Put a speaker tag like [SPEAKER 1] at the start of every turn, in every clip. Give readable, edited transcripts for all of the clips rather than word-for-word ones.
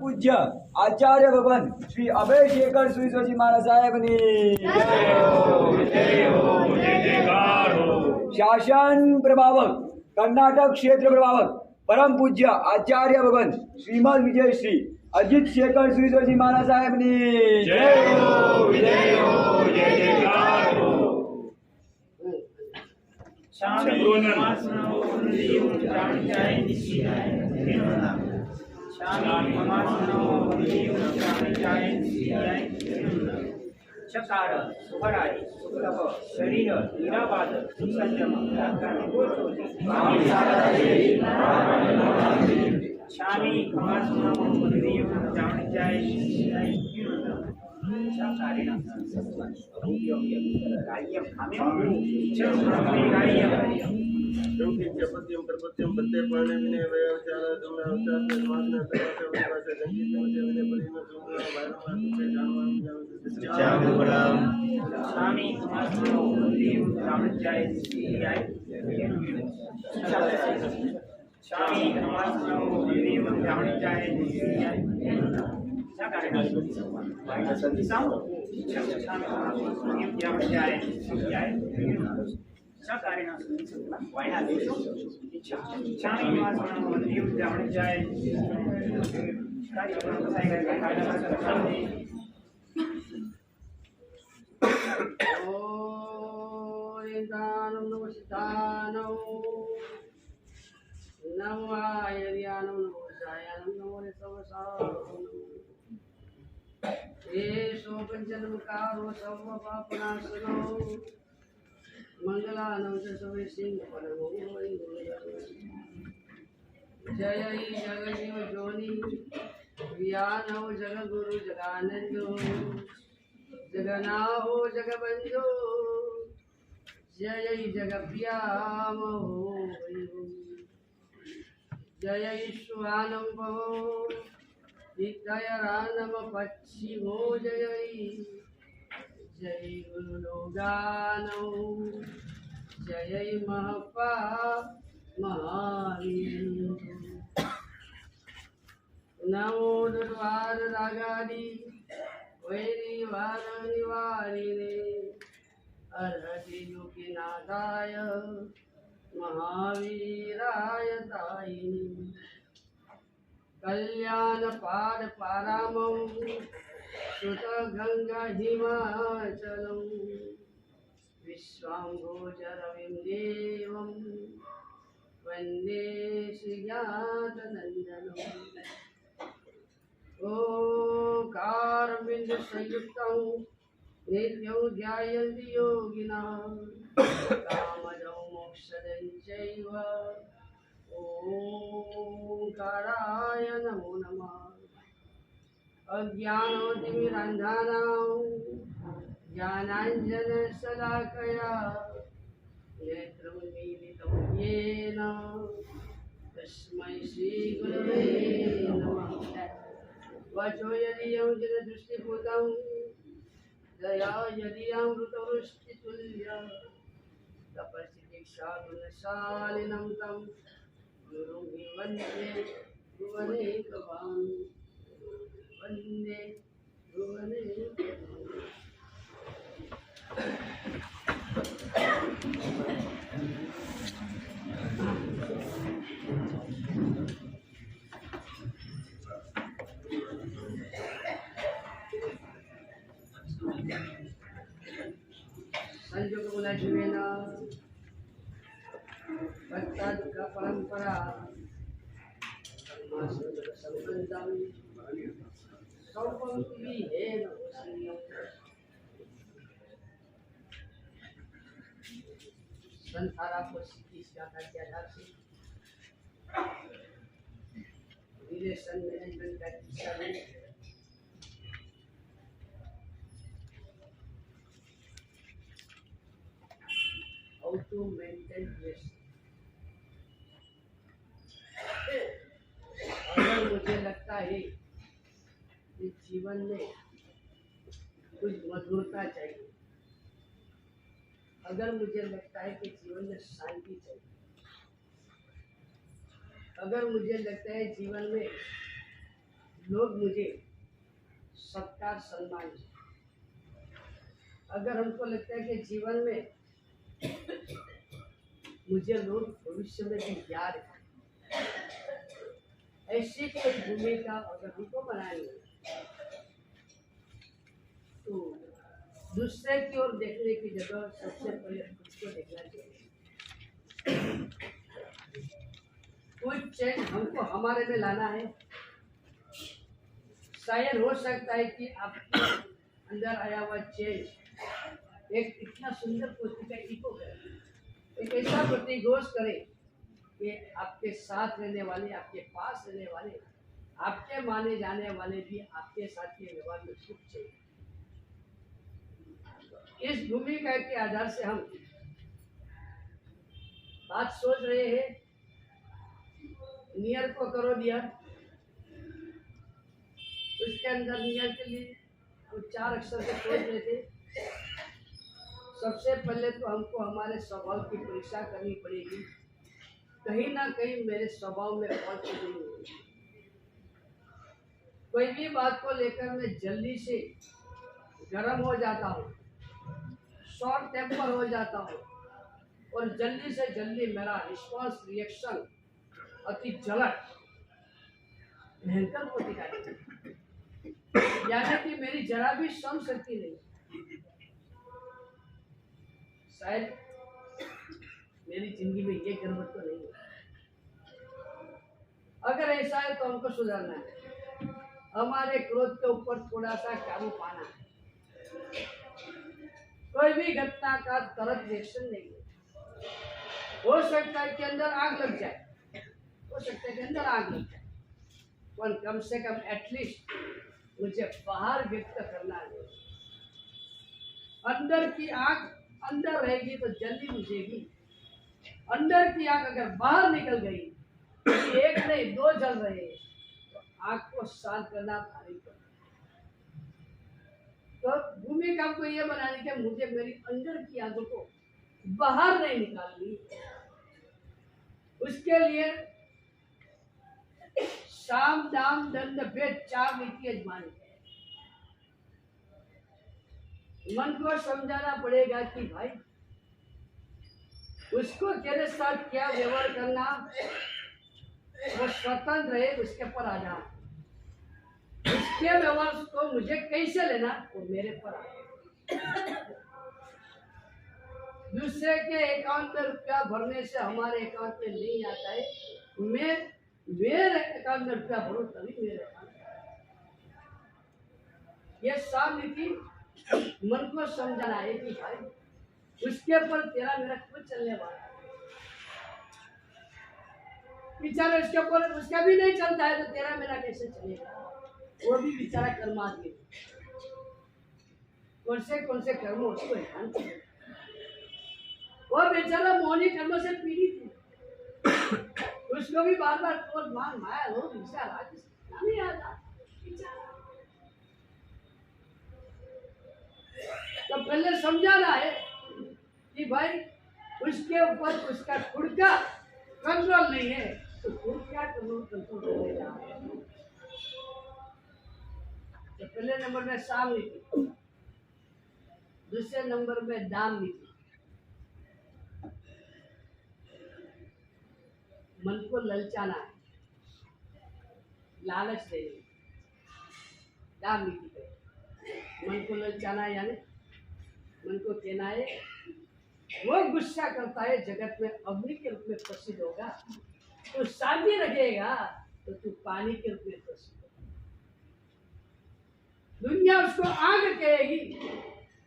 [SPEAKER 1] पूज्य आचार्य भवन श्री अभय शेखर सुईसोजी महाराज साहेब ने शासन प्रभावक कर्नाटक क्षेत्र प्रभावक परम पूज्य आचार्य भवन श्रीमद विजय श्री अजित शेखर सुईसोजी महाराज साहेब ने
[SPEAKER 2] चकार सुखराय सुखलभ शरीर निराबाद सुसंयम शामी
[SPEAKER 3] पत्यम प्रपत्यम पत्ते पाने विने वयाचार तुमने अवतार निर्माण तथा विवाद गंजित मुझे विने परिणत तुमने वायरमान तुझे जानवान
[SPEAKER 2] स्वामी कुमारस्वामी देव रामचाय सीआई स्वामी कुमारस्वामी देव रामचाय सीआई क्या करेगा स्वामी रामचाय सीआई क्या करेगा वायना देशो स्वामी कुमारस्वामी देव रामचाय कार्य
[SPEAKER 4] दानम नमो सिद्धानम नमो आयर्यानम नमो सायानम नमो सर्वसानम येषो पंचनमकारो सर्व पापनाशनो मंगलानं च सर्वे सिंहपरमो जय जगजीव जोनि ज्ञानो जगगुरु जगानंदो जगन्नाहो जगबंधो जय जगप्रियामो जय ईश्वरानं भवो नित्यारानम पश्चिमो जय जय गुरुलोगानो जय महपा महावीर नमो दुर्वार रागारी वैरी वार निवारिणे अर्हति योगिनाथाय महावीराय तायिने कल्याण पाद पारामं सुत गंगा हिमाचलं विश्वाम्भोजरविं देवं वन्दे श्रीज्ञातनन्दनम् ओंकारबिंद संयुक्तं नित्यं ध्यायन्ति योगिनः कामदं मोक्षदं चैव ओंकाराय नमो नमः अज्ञानोतिमिरन्धानां ज्ञानाञ्जनशलाकया नेत्रमुन्मीलितं येन तस्मै श्रीगुरवे नमः वचो यदीयं जगदृष्टिभूतं दया यदीयामृतवृष्टितुल्य तपसि दीक्षागुणशालिनं तं गुरुं हि वन्दे भुवनेकवान् वन्दे भुवनेकवान् संयोग गुणजीवेन भक्तादिक परंपरा संबंधम सौपंक्ति है संसारा को सीखी सिखाता के आधार से रिलेशन मैनेजमेंट का दिशा में how to maintain this. अगर मुझे लगता है कि जीवन में कुछ मधुरता चाहिए, अगर मुझे लगता है कि जीवन में शांति चाहिए, अगर मुझे लगता है जीवन में लोग मुझे सत्कार सम्मान दें। अगर हमको लगता है कि जीवन में मुझे लोग भविष्य में भी याद रखें, ऐसी कोई भूमिका अगर हमको बनानी है तो दूसरे की ओर देखने की जगह सबसे पहले खुद को देखना चाहिए। कोई चेंज हमको हमारे में लाना है। शायद हो सकता है कि आपके अंदर आया हुआ चेंज एक इतना सुंदर पुस्तिका इको करे, एक ऐसा प्रतिघोष करे कि आपके साथ रहने वाले, आपके पास रहने वाले, आपके माने जाने वाले भी आपके साथ के व्यवहार में सुख चाहिए। इस भूमिका के आधार से हम बात सोच रहे हैं। नियर को करो डियर। उसके अंदर नियर के लिए हम 4 अक्षर से सोच रहे थे। सबसे पहले तो हमको हमारे स्वभाव की परीक्षा करनी पड़ेगी। कहीं ना कहीं मेरे स्वभाव में फॉल्ट नहीं होगी। कोई भी बात को लेकर मैं जल्दी से गर्म हो जाता हूँ, शॉर्ट टेम्पर हो जाता हूँ और जल्दी से जल्दी मेरा रिस्पॉन्स रिएक्शन अति जलद भयंकर प्रतिक्रिया देती है। यानी कि मेरी जरा भी श्रम शक्ति नहीं। शायद मेरी जिंदगी में ये गड़बड़ तो नहीं है। अगर ऐसा है तो हमको सुधारना है। हमारे क्रोध के ऊपर थोड़ा सा काबू पाना है। कोई भी घटना का तुरंत रिएक्शन नहीं है। हो सकता है कि अंदर आग लग जाए, हो सकता है कि अंदर आग लग जाए, पर कम से कम एटलीस्ट मुझे बाहर व्यक्त करना है। अंदर की आग अंदर रहेगी तो जल्दी बुझेगी। अंदर की आग अगर बाहर निकल गई, एक नहीं 2 जल रहे हैं, तो आग को शांत करना भारी पड़ता है। तो भूमिका हमको ये बनानी कि मुझे मेरी अंदर की आग को बाहर नहीं निकालनी। उसके लिए साम दाम दंड भेद 4 नीति आजमानी है। मन को समझाना पड़ेगा कि भाई उसको तेरे साथ क्या व्यवहार करना, वो स्वतंत्र है, उसके पर आधार। उसके व्यवहार को मुझे कैसे लेना, वो मेरे पर आधार। दूसरे के अकाउंट में रुपया भरने से हमारे अकाउंट में नहीं आता है। मैं मेरे अकाउंट में रुपया भरो तभी मेरे अकाउंट में। ये साफ नीति मन को समझाना है कि भाई उसके पर तेरा मेरा कुछ चलने वाला है। बेचारा उसके ऊपर उसका भी नहीं चलता है तो तेरा मेरा कैसे चलेगा। वो भी बेचारा कर्मादि, कौन से कर्म उसको ध्यान करें। वो बेचारा मोहनी कर्मों से पीड़ित है। उसको भी बार बार क्रोध मान माया लोग नहीं आता। तो पहले समझाना है कि भाई उसके ऊपर उसका खुद का कंट्रोल नहीं है, तो खुद क्या कंट्रोल करेगा। तो पहले नंबर में साम नीति, दूसरे नंबर में दाम नीति। मन को ललचाना है, लालच देनी। दाम नीति पे मन को ललचाना है, यानी मन को कहना है वो गुस्सा करता है जगत में अग्नि के रूप में प्रसिद्ध होगा, तो शांति रखेगा तो तू पानी के रूप में प्रसिद्ध होगा। दुनिया उसको आग कहेगी,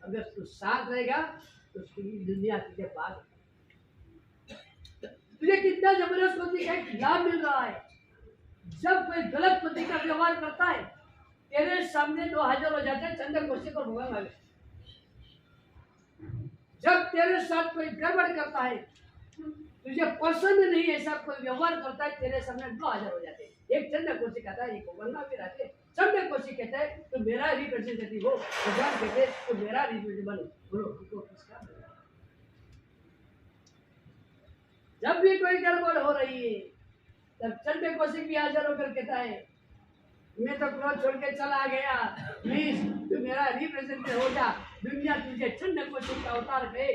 [SPEAKER 4] अगर तू शांत रहेगा तो दुनिया तुझे बाग। तुझे कितना जबरदस्त पति का लाभ मिल रहा है। जब कोई गलत पति का व्यवहार करता है, तेरे सामने 2 हाजिर हो जाते हैं चंदन गोष्ठी को भगवान मांगे। जब तेरे साथ कोई गड़बड़ करता है, तुझे पसंद नहीं ऐसा कोई व्यवहार करता है, तेरे सामने 2 हाजिर हो जाते हैं। एक चंदन कोशी कहता है, एक भगवान भी रहते हैं। चंदन कोशी कहता है तो मेरा रिप्रेजेंटेटिव हो, भगवान कहते हैं तो मेरा रिप्रेजेंटेटिव बनो। बोलो तो किसका? जब भी कोई गड़बड़ हो रही है तब चंदन कोशी भी हाजिर होकर कहता है मैं तो क्रोध छोड़ के चला गया। प्लीज तू मेरा रिप्रेजेंटेटिव हो जा। दुनिया तुझे चंड कोशिक का अवतार कहे,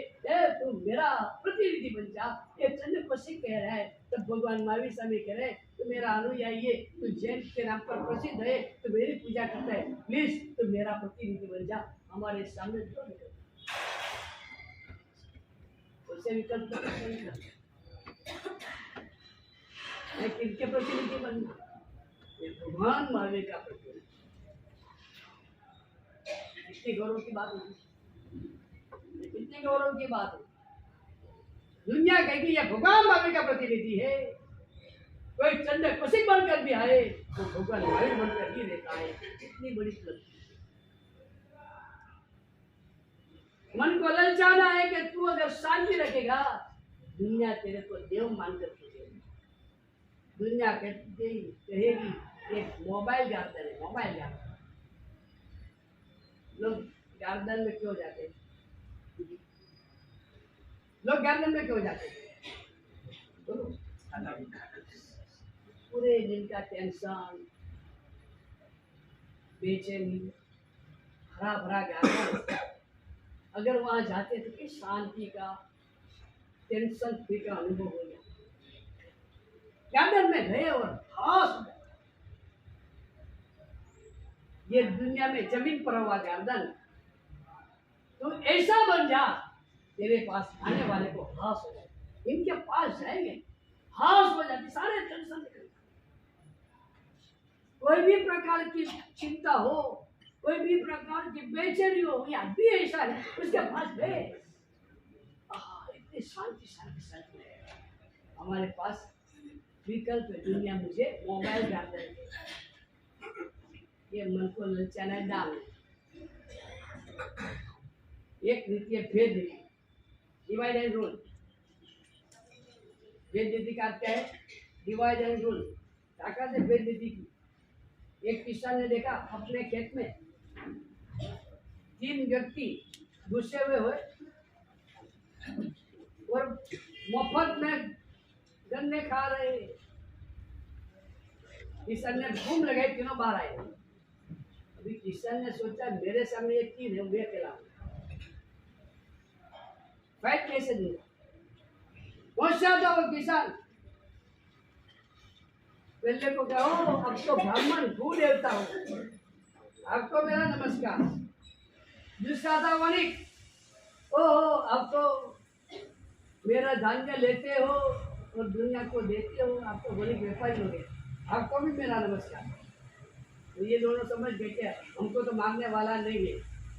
[SPEAKER 4] तू मेरा प्रतिनिधि बन जा। ये चंड कोशिक कह रहा है तो भगवान महावीर स्वामी कह रहे तू मेरा अनुयायी है, तू जैन के नाम पर प्रसिद्ध है, तू मेरी पूजा करता है, प्लीज तू मेरा प्रतिनिधि बन जा। हमारे सामने क्यों निकल उसे विकल्प मैं किनके प्रतिनिधि बनना? ये भगवान महावीर का प्रतिनिधि। कितनी गौरव की बात होगी, कितनी गौरव की बात है। दुनिया कहेगी ये भगवान महावीर का प्रतिनिधि है। कोई चंड कुशिक बनकर भी आए तो भगवान महावीर बनकर ही रहता है। कितनी बड़ी उपलब्धि। मन को ललचाना है कि तू अगर शांति रखेगा दुनिया तेरे को देव मानकर पूजेगी। दुनिया कहेगी एक मोबाइल गार्डन है, मोबाइल गार्डन। लोग गार्डन में क्यों जाते हैं? लोग गार्डन में क्यों जाते हैं? पूरे दिन का टेंशन, बेचैनी, हरा भरा गार्डन, अगर वहां जाते तो कि शांति का, टेंशन फ्री का अनुभव हो गया। गार्डन में गए और खास ये दुनिया में जमीन पर हुआ गार्डन, तो ऐसा बन जा तेरे पास आने वाले को हास हो जाए। इनके पास जाएंगे हास हो जाती, सारे टेंशन निकल। कोई भी प्रकार की चिंता हो, कोई भी प्रकार की बेचैनी हो, या भी ऐसा है उसके पास गए इतनी शांति शांति शांति। हमारे पास विकल्प है। दुनिया मुझे मोबाइल गार्डन, ये मन को ललचाना डाल। एक नीति है भेद नीति, डिवाइड एंड रूल। भेद नीति का अर्थ क्या है? Divide and rule. ताकत है भेद नीति की। एक किसान ने देखा अपने खेत में 3 व्यक्ति घुसे हुए और मुफ्त में गन्ने खा रहे। किसान ने घूम लगाई, तीनों बाहर आए। अभी किसान ने सोचा मेरे सामने एक 3 है, मैं अकेला फाइट कैसे दूंगा? पहुंचा था वो किसान, पहले को कहो अब तो ब्राह्मण भू देवता हो, आपको मेरा नमस्कार। दूसरा था वणिक, ओहो अब तो मेरा धान्य लेते हो और दुनिया को देते हो, आपको वणिक व्यापारी हो गए, आपको भी मेरा नमस्कार। तो ये दोनों समझ गए क्या हमको तो मारने वाला नहीं है,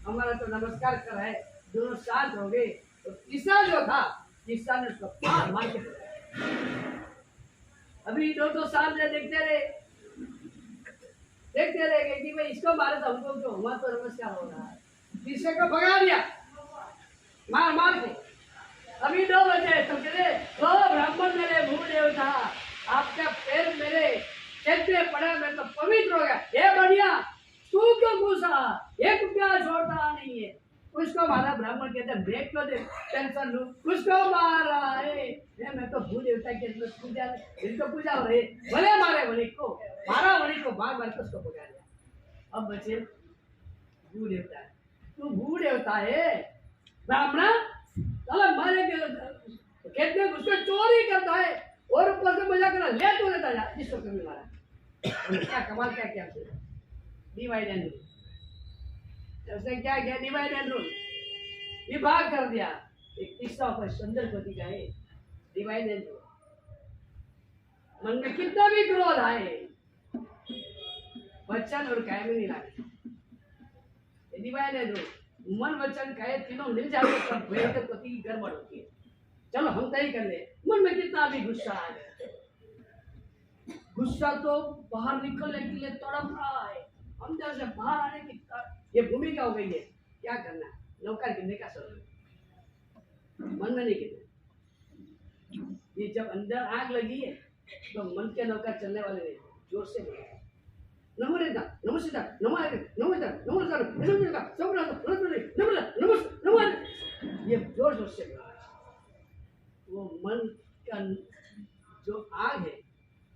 [SPEAKER 4] हमारा तो नमस्कार कर रहा है। दोनों शांत हो गए। तो तीसरा जो था, किसान ने उसको मार के पकड़ा। अभी दो साल से देखते रहे कि भाई इसको मारे तो हमको क्यों, हमारा तो नमस्कार हो रहा है। तीसरे को भगा दिया मार के। अभी 2 बजे तो कहते ओ ब्राह्मण मेरे भू देवता, आपका पैर मेरे खेत में पड़ा, मैं तो पवित्र हो गया। ये बढ़िया, तू क्यों घुसा? एक रुपया छोड़ता नहीं है। उसको मारा। ब्राह्मण कहते मैं क्यों टेंशन लूं, उसको मार रहा है। मैं तो भू देवता के पूजा, इनको पूजा हो रही, भले मारे वणिक को, मारा वणिक को, मार के उसको भगा दिया। अब बचे भू देवता है। तू भू देवता है ब्राह्मण, चलो मारे खेत में उसको चोरी करता है और ऊपर से मजा करना ले तो लेता जा, जिसको कभी मारा। क्या कमाल क्या डिवाइड एंड रूल। उसने क्या किया? डिवाइड एंड रूल, विभाग कर दिया। एक तीसरा ऊपर सुंदर गति का है डिवाइड एंड रूल। मन में कितना भी क्रोध आए, वचन और काया में नहीं लागे। डिवाइड एंड रूल, मन वचन काया तीनों मिल जाते तब भयंकर गति की गड़बड़ होती है। चलो हम तय कर ले। मन में कितना भी गुस्सा आ गया, गुस्सा तो बाहर निकलने के लिए तड़प रहा है, अंदर से बाहर आने की ये भूमिका हो गई है। क्या करना? नौकर गिरने का सोच, मन में नहीं गिरना। ये जब अंदर आग लगी है तो मन के नौकर चलने वाले नहीं, जोर से बोले नमो रेता नमो सीता नमो आगे नमो सीता नमो सारो नमो सीता सब नमो नमो ये जोर जोर से बोला। वो मन का जो आग है,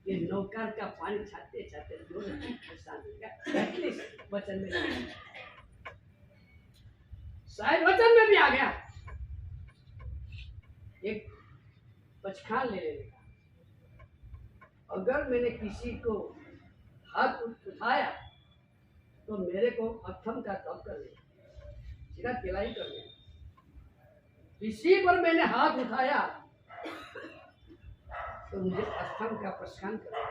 [SPEAKER 4] ये नौकर का पानी पानी छाते छाते दोनों एटलीस्ट वचन में नहीं आया। शायद वचन में भी आ गया। एक पचखान ले लेने का, अगर मैंने किसी को हाथ उठाया तो मेरे को अथम का तप कर लेना, सीधा तिलाई कर लेना। किसी पर मैंने हाथ उठाया तो मुझे अथम का प्रस्थान करना।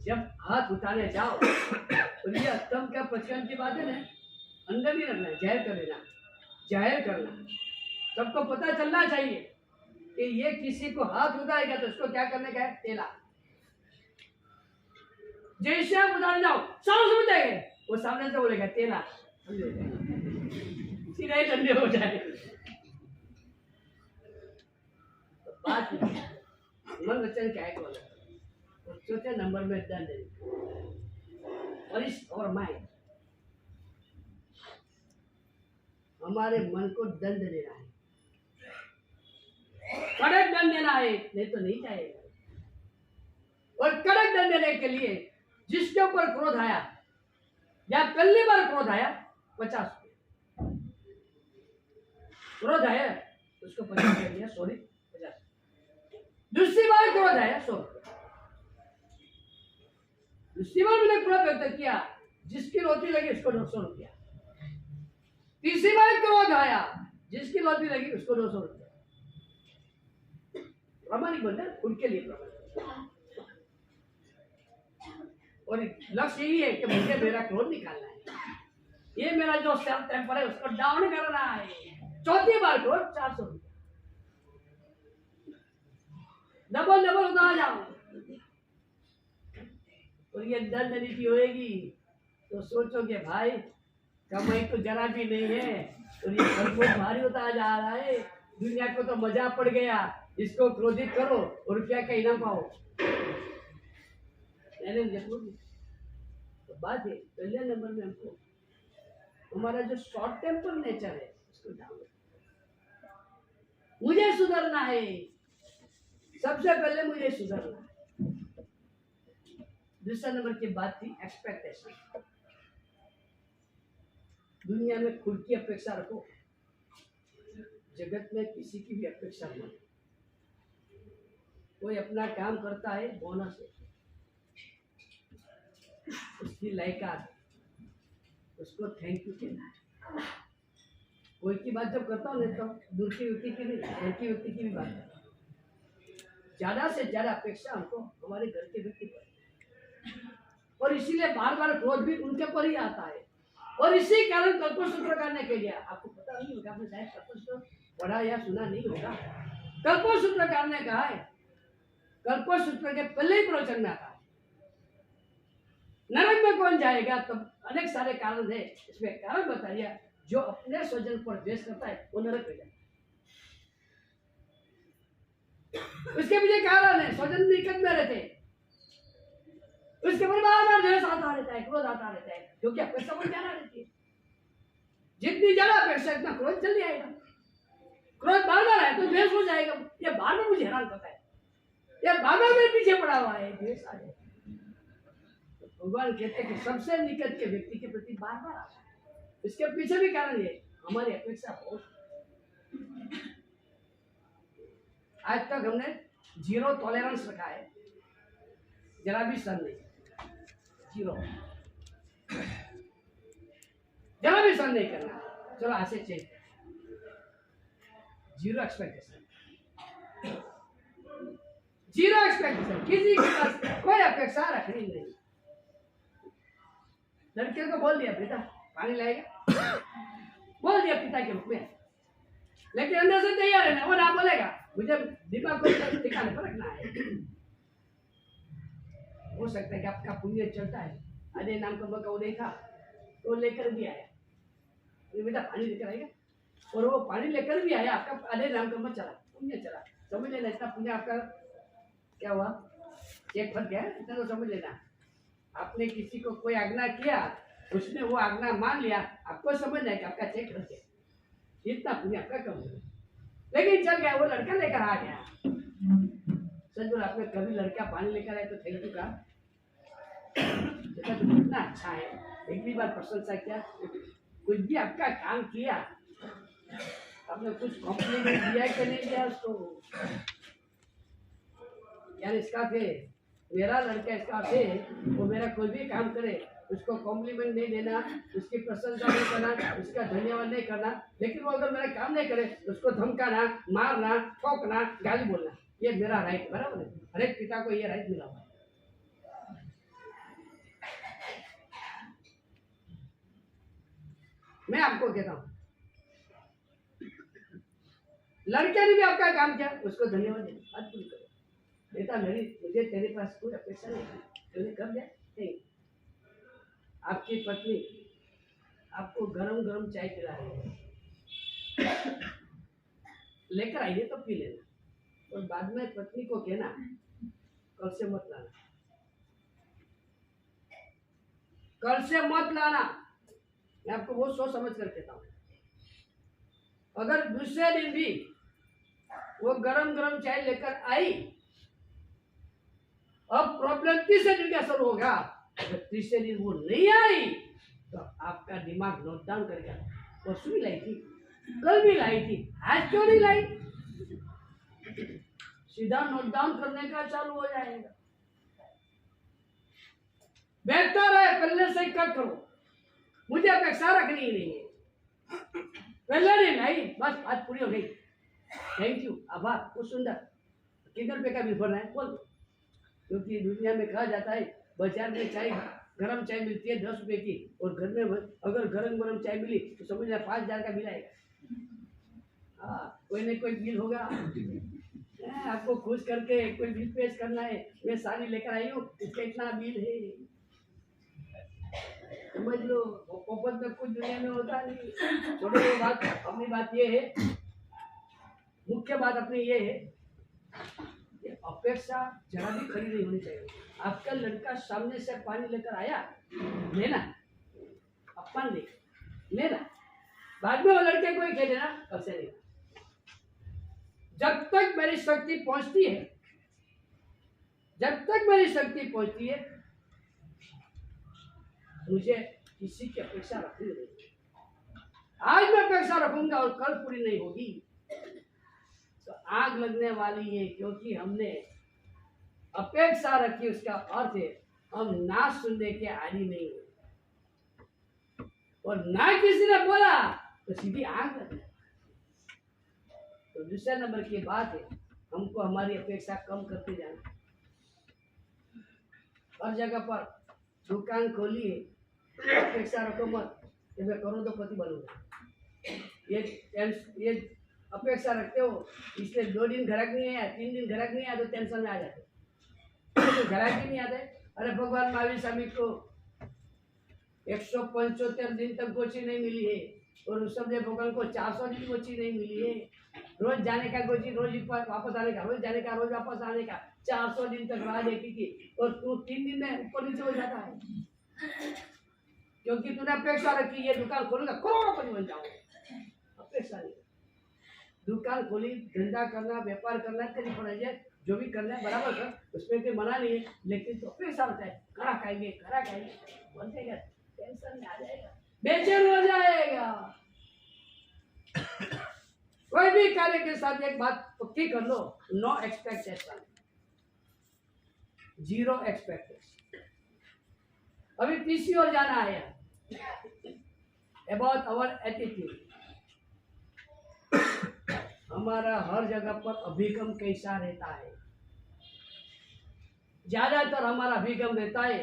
[SPEAKER 4] जब हाथ उठाने जाओ तो ये अथम का प्रस्थान की बात है ना, अंदर नहीं रखना, जाहिर कर देना, जाहिर करना। सबको पता चलना चाहिए कि ये किसी को हाथ उठाएगा तो उसको क्या करने का है, तेला। जैसे आप उठाने जाओ सामने से उठाएंगे, वो सामने से बोलेगा तेला, सीधा ही ठंडे हो जाए। तो बात मन वचन क्या है, चौथे नंबर में दंड और माइंड, हमारे मन को दंड देना है, कड़क दंड देना है, नहीं तो नहीं जाएगा। और कड़क दंड देने के लिए जिसके ऊपर क्रोध आया या पहली बार क्रोध आया 50 रुपये, क्रोध आया उसको 50 दे दिया, सॉरी 50। दूसरी बार क्रोध आया 100 रुपये। दूसरी बार मैंने क्रोध व्यक्त किया, जिसकी रोटी लगी उसको 200 रुपया। तीसरी बार क्रोध आया, जिसकी रोटी लगी उसको 200 रुपया। प्रामाणिक बनना खुद के लिए प्रामाणिक। और लक्ष्य यही है कि मुझे मेरा क्रोध निकालना है, ये मेरा जो सेल्फ टेम्पर है उसको डाउन करना है। चौथी बार क्रोध 400 रुपया, डबल डबल होता जाओ। और ये दंड नीति होएगी तो सोचोगे भाई कमाई तो जरा भी नहीं है, और ये बहुत भारी होता जा रहा है, दुनिया को तो मजा पड़ गया, इसको क्रोधित करो और रुपया का इनाम पाओ। तो बात है पहले नंबर में हमको हमारा जो शॉर्ट टेम्पर नेचर है उसको डाउन, मुझे सुधरना है। सबसे पहले मुझे सुधरना है। दूसरा नंबर की बात थी एक्सपेक्टेशन। दुनिया में खुद की अपेक्षा रखो, जगत में किसी की भी अपेक्षा मत। कोई अपना काम करता है बोनस है, उसकी लायकात, उसको थैंक यू कहना है। कोई की बात जब करता हूँ तो दूर की व्यक्ति की नहीं, घर की व्यक्ति की भी बात करता हूँ। ज्यादा से ज्यादा अपेक्षा हमको हमारे घर के व्यक्ति पर, और इसीलिए बार बार क्रोध भी उनके पर ही आता है। और इसी कारण कल्पसूत्र करने के लिए, आपको पता नहीं होगा, आपने शायद कल्पसूत्र पढ़ा या सुना नहीं होगा, कल्पसूत्र करने का है। कल्पसूत्र के पहले ही प्रवचन में आता है नरक में कौन जाएगा, तब अनेक सारे कारण है। इसमें कारण बताइए, जो अपने स्वजन पर द्वेष करता है वो नरक में जाएगा। उसके पीछे कारण है, स्वजन निकट में रहते, उसके परिवार में द्वेष आता रहता है, क्रोध आता रहता है, क्योंकि अपेक्षा बहुत ज्यादा रहती है। जितनी ज्यादा अपेक्षा इतना क्रोध जल्दी आएगा। क्रोध बार बार है तो द्वेष हो जाएगा। ये बार बार मुझे हैरान करता है, ये बार बार मेरे पीछे पड़ा हुआ है, द्वेष आ जाएगा। भगवान कहते हैं कि सबसे निकट के व्यक्ति के प्रति बार बार आता है। इसके पीछे भी कारण है हमारी अपेक्षा बहुत। आज तक हमने 0 टॉलरेंस रखा है, जरा भी सहन नहीं, 0, जरा भी सहन नहीं करना। चलो आज से चेंज, 0 एक्सपेक्टेशन, 0 एक्सपेक्टेशन, किसी के पास कोई अपेक्षा रखनी नहीं। लड़के को बोल दिया बेटा पानी लाएगा, बोल दिया पिता के रूप में, लेकिन अंदर से तैयार है ना, वो ना बोलेगा, मुझे दिमाग को ठिकाने पर रखना है। हो सकता है कि आपका पुण्य चलता है, अजय नाम का मका उदय था तो लेकर भी आया, बेटा पानी लेकर आएगा, और वो पानी लेकर भी आया, आपका अजय नाम का मत चला, पुण्य चला। समझ लेना इतना पुण्य आपका क्या हुआ, चेक फट गया, इतना तो समझ लेना। आपने किसी को कोई आज्ञा किया, उसने वो आज्ञा मान लिया, आपको समझना है कि आपका चेक फट गया, इतना पुण्य आपका कम हो गया। लेकिन चल गया, वो लड़का लेकर आ गया, सच बोल, आपने कभी लड़का पानी लेकर आए तो थैंक यू कहा? बेटा तुम कितना अच्छा है, एक भी बार प्रशंसा किया? कुछ भी आपका काम किया, आपने कुछ कॉम्प्लीमेंट दिया कि नहीं दिया उसको? यार इसका थे मेरा लड़का, इसका थे वो मेरा कोई भी काम करे उसको कॉम्प्लीमेंट नहीं देना, उसकी प्रशंसा नहीं करना, उसका धन्यवाद नहीं करना, लेकिन वो अगर मेरा काम नहीं करे उसको धमकाना, मारना, ठोकना, गाली बोलना, ये मेरा राइट, बराबर है? हर एक पिता को ये राइट मिला हुआ है। मैं आपको कहता हूं, लड़के ने भी आपका काम किया, उसको धन्यवाद देना, बात पूरी करो। बेटा मुझे तेरे पास कोई अपेक्षा नहीं, तूने कर दिया नहीं। आपकी पत्नी आपको गरम गरम चाय पिला रही है, लेकर आइए तो पी लेना, और बाद में पत्नी को कहना कल से मत लाना, कल से मत लाना। मैं आपको बहुत सोच समझ कर कहता हूं। अगर दूसरे दिन भी वो गरम गरम चाय लेकर आई, अब प्रॉब्लम तीसरे दिन क्या शुरू होगा? अगर तीसरे दिन वो नहीं आई तो आपका दिमाग नोट डाउन करेगा, परसों भी लाई थी, कल भी लाई थी, आज क्यों नहीं लाई? सीधा नोट डाउन करने का चालू हो जाएगा। बेहतर है पहले से कट करो, मुझे अपेक्षा रखनी ही नहीं है। पहले नहीं लाई, बस बात पूरी हो गई, थैंक यू, आभार, बहुत सुंदर। कितने रुपए का बिल भरना है बोल? क्योंकि दुनिया में कहा जाता है बाजार में चाय, गरम चाय मिलती है 10 रुपए की, और घर में अगर गरम गरम चाय मिली तो समझ लें 5,000 का बिल आएगा। हाँ, कोई ना कोई बिल होगा। आपको खुश करके कोई बिल पेश करना है, मैं साड़ी लेकर आई हूँ, इसका इतना बिल है, समझ लो। पोपट में कुछ दुनिया में होता नहीं। छोड़ो ये बात, अपनी बात ये है, मुख्य बात अपनी ये है कि अपेक्षा जरा भी खड़ी नहीं होनी चाहिए। आपका लड़का सामने से पानी लेकर आया, लेना, अपमान नहीं लेना, बाद में वो लड़के को ही कह देना कब से नहीं। जब तक मेरी शक्ति पहुंचती है, जब तक मेरी शक्ति पहुंचती है, मुझे किसी की अपेक्षा रखनी नहीं। आज मैं अपेक्षा रखूंगा और कल पूरी नहीं होगी तो आग लगने वाली है, क्योंकि हमने अपेक्षा रखी। उसका अर्थ है हम ना सुनने के आदी नहीं है, और ना किसी ने बोला तो सीधी आग लगने। तो दूसरे नंबर की बात है, हमको हमारी अपेक्षा कम करते जाना। हर जगह पर दुकान खोली है, अपेक्षा रखो मत कि मैं करोड़पति बनूंगा। ये अपेक्षा रखते हो, इसलिए 2 दिन ग्राहक नहीं आया, 3 दिन ग्राहक नहीं आया तो टेंशन में आ जाते, तो ग्राहक ही नहीं आते। अरे भगवान महावीर स्वामी को 175 दिन तक गोची नहीं मिली है, और ऋषभदेव भगवान को 400 दिन गोची नहीं मिली है। रोज जाने का गोची, रोज वापस आने का, रोज जाने का, रोज वापस आने का, 400 दिन तक राह देखी थी, और तू 3 दिन में ऊपर नीचे हो जाता है, क्योंकि तूने अपेक्षा रखी ये दुकान खोलूंगा करोड़पति बन जाऊंगा। अपेक्षा नहीं, दुकान खोली, धंधा करना, व्यापार करना, तेरी फर्ज है, जो भी करना है बराबर कर, उसमें कोई मना नहीं है, लेकिन तो अपेक्षा होता है करा खाएंगे बोलते हैं, टेंशन में आ जाएगा, बेचैन हो जाएगा। कोई भी कार्य के साथ एक बात पक्की कर लो, नो एक्सपेक्टेशन, 0 एक्सपेक्टेशन। अभी तीसरी ओर जाना है, अबाउट आवर एटीट्यूड। हमारा हर जगह पर अभिगम कैसा रहता है? ज्यादातर हमारा अभिगम रहता है,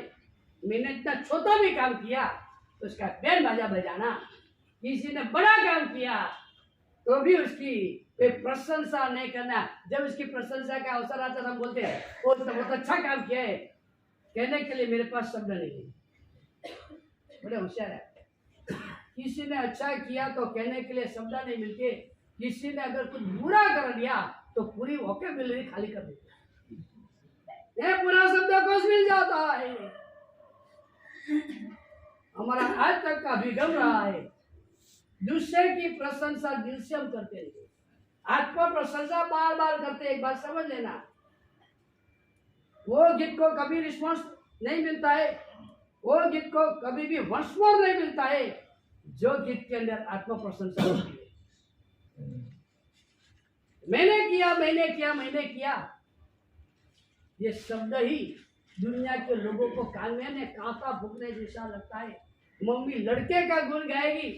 [SPEAKER 4] मैंने इतना छोटा भी काम किया तो उसका बैंड बाजा बजाना, किसी ने बड़ा काम किया तो भी उसकी प्रशंसा नहीं करना। जब उसकी प्रशंसा का अवसर आता है हम बोलते हैं वो तो बहुत अच्छा काम किया है, कहने के लिए मेरे पास शब्द नहीं है। बड़े होशियार है, किसी ने अच्छा किया तो कहने के लिए शब्द नहीं मिलते, किसी ने अगर कुछ बुरा कर दिया तो पूरी वोकैबुलरी खाली कर देती है, पूरा शब्दकोश मिल जाता है। हमारा आज तक का अभिगम रहा है, दूसरे की प्रशंसा दिल से हम करते हैं, आत्म प्रशंसा बार बार करते। एक बात समझ लेना, वो गीत को कभी रिस्पॉन्स नहीं मिलता है, वो गीत को कभी भी वंस मोर नहीं मिलता है जो गीत के अंदर आत्म प्रशंसा होती है। मैंने किया, मैंने किया, मैंने किया, ये शब्द ही दुनिया के लोगों को कान में कांटा फूकने जैसा लगता है। मम्मी लड़के का गुण गाएगी,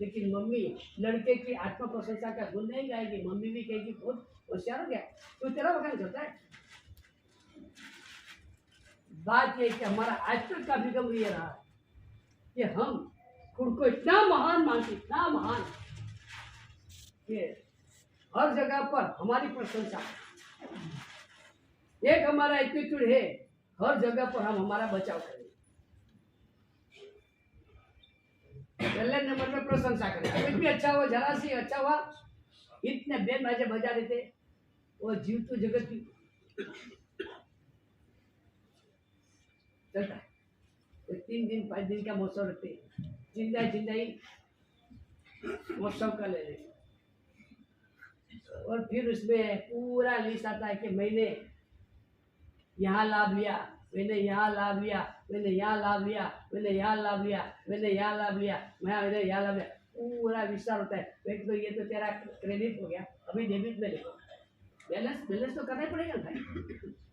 [SPEAKER 4] लेकिन मम्मी लड़के की आत्म प्रशंसा का गुण नहीं गाएगी। मम्मी भी कहेगी बहुत होशियार हो गया, तो तेरा बखान करता है। बात यह कि हमारा आज तक का अभिगम ये रहा है कि हम खुद को इतना महान मानते, इतना महान कि हर जगह पर हमारी प्रशंसा। एक हमारा एटीट्यूड है, हर जगह पर हम हमारा बचाव करें, पहले नंबर में प्रशंसा करें। कुछ भी अच्छा हुआ, जरा सी अच्छा हुआ, इतने बेन बाजे बजा देते। वो जीव तो जगत की चलता है, तो 3 दिन 5 दिन का मौसम रखते, जिंदा ही मौसम का ले लें। और फिर उसमें पूरा लिस्ट आता है कि मैंने यहाँ लाभ लिया, मैंने यहाँ लाभ लिया, मैंने यहाँ लाभ लिया, मैंने यहाँ लाभ लिया, मैंने यहाँ लाभ लिया, मैंने यहाँ लाभ लिया, पूरा विस्तार होता है। तो ये तो तेरा क्रेडिट हो गया, अभी डेबिट में देखो, बैलेंस तो करना ही पड़ेगा भाई।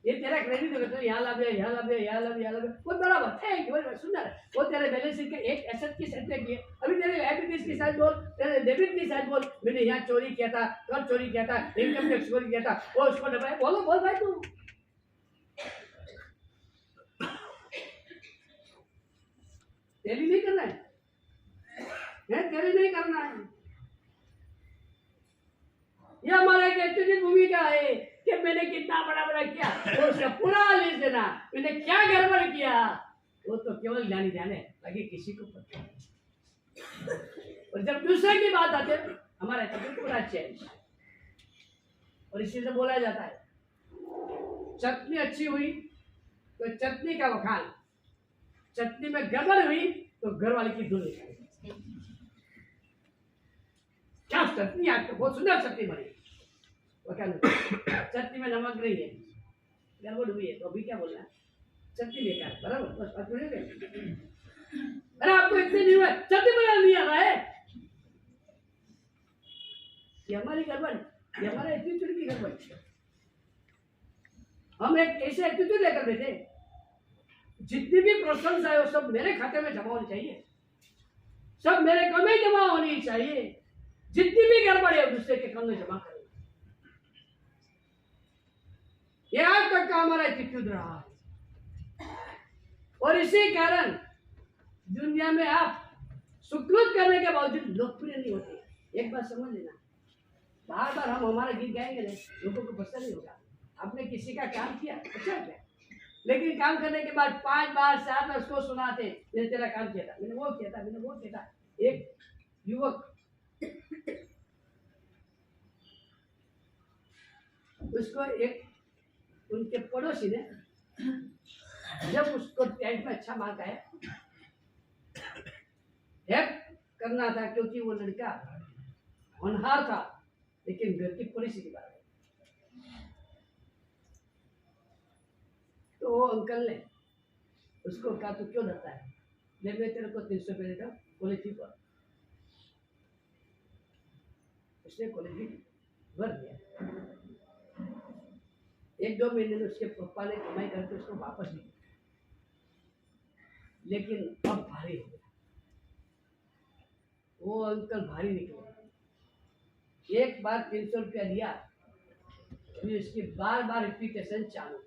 [SPEAKER 4] ये तेरा क्रेडिट हो गया, तो यहाँ लाभ लिया, यहाँ लाभ लिया, यहाँ लाभ लिया, यहाँ लाभ लिया, वो बराबर है, सुंदर है। वो तेरे बैलेंस शीट के एक एसेट की साइड की है, अभी तेरे लायबिलिटीज की साइड बोल, तेरे डेबिट की साइड बोल। मैंने यहाँ चोरी किया था, कल चोरी किया था, इनकम टैक्स चोरी किया था, वो उसको दबाया, बोलो बोल भाई तू। तेरी नहीं करना है, तेरी नहीं करना है। ये हमारा एक एटीट्यूड भूमिका है कि मैंने कितना बड़ा बड़ा किया, वो उसका पूरा लिस्ट देना, मैंने क्या गड़बड़ किया, वो तो केवल जाने ताकि किसी को पता नहीं। और जब दूसरे की बात आती है, हमारा एटीट्यूड पूरा चेंज। और इसी से बोला जाता है, चटनी अच्छी हुई तो चटनी का वखान, चटनी में गड़बड़ हुई तो घर वाले की धुन निकाली। क्या चटनी, आपको बहुत सुंदर चटनी बनी, वो क्या चटनी में नमक नहीं है, गड़बड़ हुई है, तो अभी क्या बोलना है, चटनी बेकार, बराबर, बस बात हो गई। अरे आपको इतने नहीं हुआ, चटनी बना नहीं आ रहा है, ये हमारी गड़बड़, ये हमारा एटीट्यूड की गड़बड़। हम एक ऐसे एटीट्यूड लेकर बैठे, जितनी भी प्रशंसा है वो सब मेरे खाते में जमा होनी चाहिए, सब मेरे कम में जमा होनी चाहिए। जितनी भी गड़बड़ है दूसरे के कम में जमा करें। ये आज तक का हमारा एटीट्यूड रहा है। और इसी कारण दुनिया में आप सुकृत करने के बावजूद लोकप्रिय नहीं होते। एक बात समझ लेना, बार बार हम हमारा गीत गाएंगे ना, लोगों को पसंद नहीं होगा। आपने किसी का काम किया, अच्छा क्या, लेकिन काम करने के बाद 5 बार 7 बार उसको सुनाते, मैंने तेरा काम किया था, मैंने वो किया था, मैंने वो किया था। एक युवक उसको एक उनके पड़ोसी ने, जब उसको टेंथ में अच्छा मार्क आया, हेल्प करना था क्योंकि वो लड़का होनहार था, लेकिन घर की परिस्थिति बात है। तो वो अंकल ने उसको कहा, तू क्यों डरता है, मैं तेरे को 300 रुपये देता हूँ, कॉलेज फी पर। उसने कॉलेज फी भर दिया। 1-2 महीने में उसके पापा ने कमाई करके उसको वापस दी, लेकिन अब भारी हो गया, वो अंकल भारी निकले। एक बार 300 रुपया दिया, फिर उसकी बार बार रिपीटेशन चालू।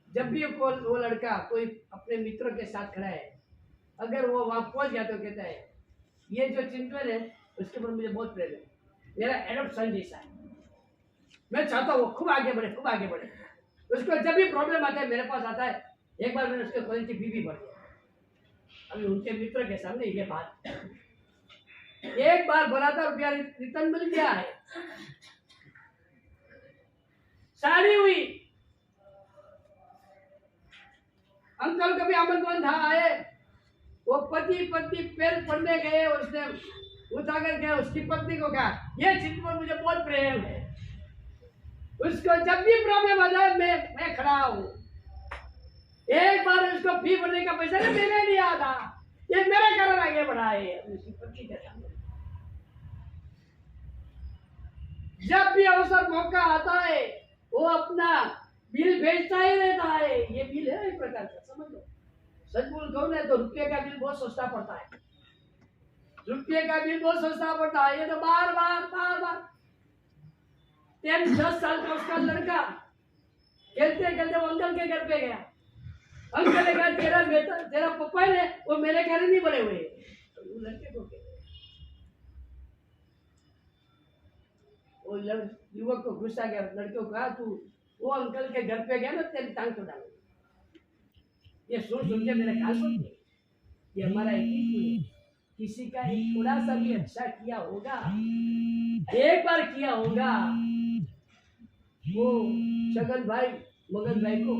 [SPEAKER 4] जब भी वो लड़का कोई अपने मित्रों के साथ खड़ा है, अगर वो वहां पहुंच गया तो कहता है, ये जो चिंतन है उसके ऊपर मुझे बहुत प्रेम है, मेरा एडॉप्ट सन जैसा है, मैं चाहता हूँ वो खूब आगे बढ़े, खूब आगे बढ़े। उसको जब भी प्रॉब्लम आता है मेरे पास आता है। एक बार मैंने उसके कॉलेज की फी भी भर दिया, अभी उनके मित्रों के सामने ये बात। एक बार भरा था, रुपया रिटर्न मिल गया है, शादी हुई, अंकल का भी आमंत्रण था, आए, वो पति पत्नी पैर पड़ने गए, उसने उठा कर गया, उसकी पत्नी को कहा, ये चित्र पर मुझे बहुत प्रेम है, उसको जब भी प्रॉब्लम आ जाए मैं खड़ा हूँ। एक बार उसको फी भरने का पैसा ना मैंने दिया था, ये मेरा कारण आगे बढ़ा है। उसकी पत्नी का काम। जब भी अवसर मौका आता है वो अपना बिल भेजता ही रहता है। ये बिल है एक प्रकार का, समझ लो। सच बोल कहो ना तो रुपये का बिल बहुत सस्ता पड़ता है। रुपये का बिल बहुत सस्ता पड़ता है। ये तो बार बार 10 साल का उसका लड़का खेलते खेलते वो अंकल के घर पे गया। अंकल ने कहा तेरा पप्पा है वो मेरे घर नहीं बने हुए। तो वो लड़के को वो युवक को गुस्सा गया। लड़के को कहा तू वो अंकल के घर पे गया ना तेरी टांग को डाल। ये सुन के मेरे कान पर ये हमारा एक ही कुल है। किसी का एक थोड़ा सा भी अच्छा किया होगा, एक बार किया होगा, वो छगन भाई मगन भाई को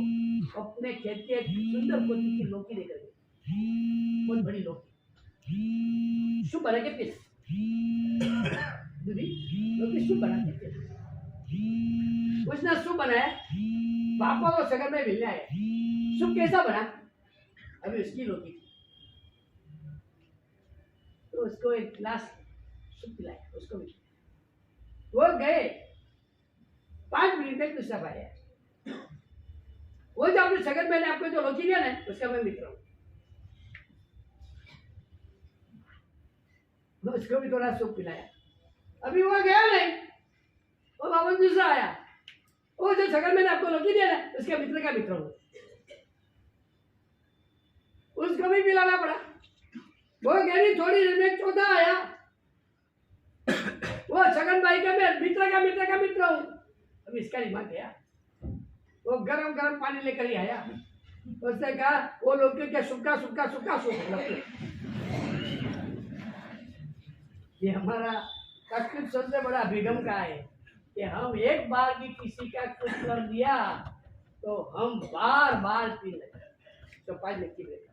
[SPEAKER 4] अपने खेत के सुंदर पोती की लौकी देकर गए। बहुत बड़ी लौकी शुभ बना के पीस लौकी शुभ बना के पीस उसने शुभ बनाया। पापा को छगन में मिलने आया। शुभ कैसा बना? अभी उसकी लौकी तो उसको एक गिलास सूप पिलाया। उसको भी वो गए 5 मिनट तक दूसरा पाया। वो जो अपने सगन मैंने आपको जो लौकी दिया ना उसका मैं मित्र हूँ। उसको भी थोड़ा सूप पिलाया। अभी वो गया नहीं, वो वापस दूसरा आया। वो जो सगन मैंने आपको लौकी दिया ना उसके मित्र का मित्र हूँ। उसको भी पिलाना पड़ा। वो गहरी थोड़ी देर में चौथा आया। वो छगन भाई का मित्र का मित्र हूँ। अब इसका दिमाग गया। वो गरम पानी लेकर ही आया। उसने कहा वो लौकी के सूखा सूप। ये हमारा तकलीफ सबसे बड़ा अभिगम का है कि हम एक बार भी किसी का कुछ कर दिया तो हम बार पी लेते। तो 5 मिनट की ब्रेक।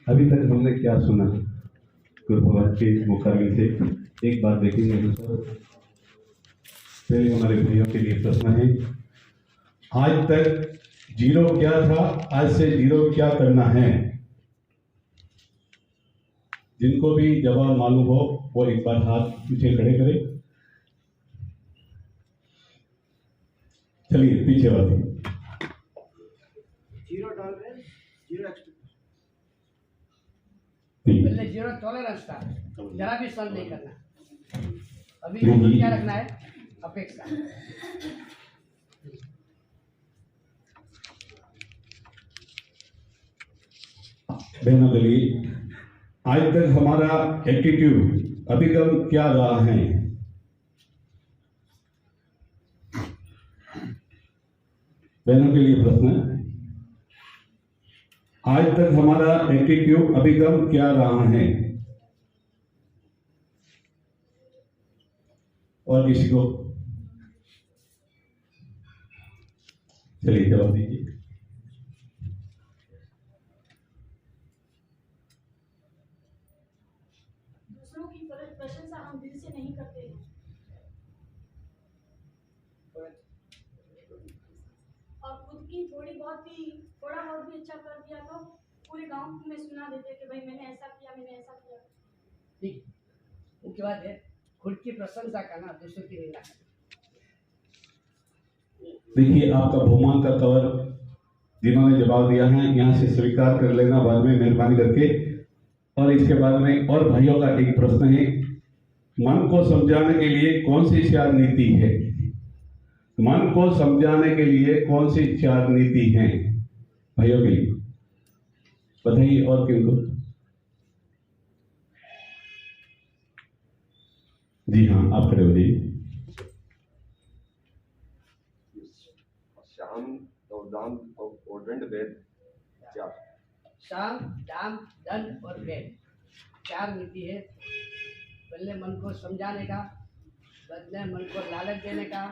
[SPEAKER 5] अभी तक हमने क्या सुना गुरु भगवत के मुखारविंद से, एक बात देखेंगे सर। पहले हमारे भाइयों के लिए प्रश्न है, आज तक जीरो क्या था, आज से जीरो क्या करना है? जिनको भी जवाब मालूम हो वो एक बार हाथ पीछे खड़े करें। चलिए पीछे वाले।
[SPEAKER 4] Zero tolerance, zero expectation.
[SPEAKER 5] ठीक।
[SPEAKER 4] पहले जीरो टॉलरेंस था, जरा भी सहन नहीं करना। अभी क्या रखना है? अपेक्षा।
[SPEAKER 5] बहनों के लिए आज तक हमारा एटीट्यूड अभिगम क्या रहा है? बहनों के लिए प्रश्न, आज तक हमारा एटीट्यूड अभिगम क्या रहा है? और किसी को चलिए जवाब दीजिए।
[SPEAKER 6] दूसरों की प्रशंसा हम दिल से नहीं करते हैं और खुद की थोड़ा बहुत भी अच्छा कर दिया तो पूरे गांव में सुना देते कि भाई मैंने ऐसा किया।
[SPEAKER 4] ठीक, मुख्य बात है खुद की प्रशंसा करना, दूसरों की निंदा करना।
[SPEAKER 5] देखिए आपका बहुमान का कवर जिन्होंने जवाब दिया है यहाँ से स्वीकार कर लेना बाद में मेहरबानी करके। और इसके बाद में और भाइयों का एक प्रश्न है, मन को समझाने के लिए कौन सी चार नीति है? मन को समझाने के लिए कौन सी चार नीति है भाइयों के लिए बताइए। और किनको? जी हाँ, आप खड़े हो जाइए।
[SPEAKER 3] शाम और दाम और दंड भेद चार।
[SPEAKER 4] शाम, दाम, दंड और भेद, चार नीति है। पहले मन को समझाने का, बाद में मन को लालच देने का,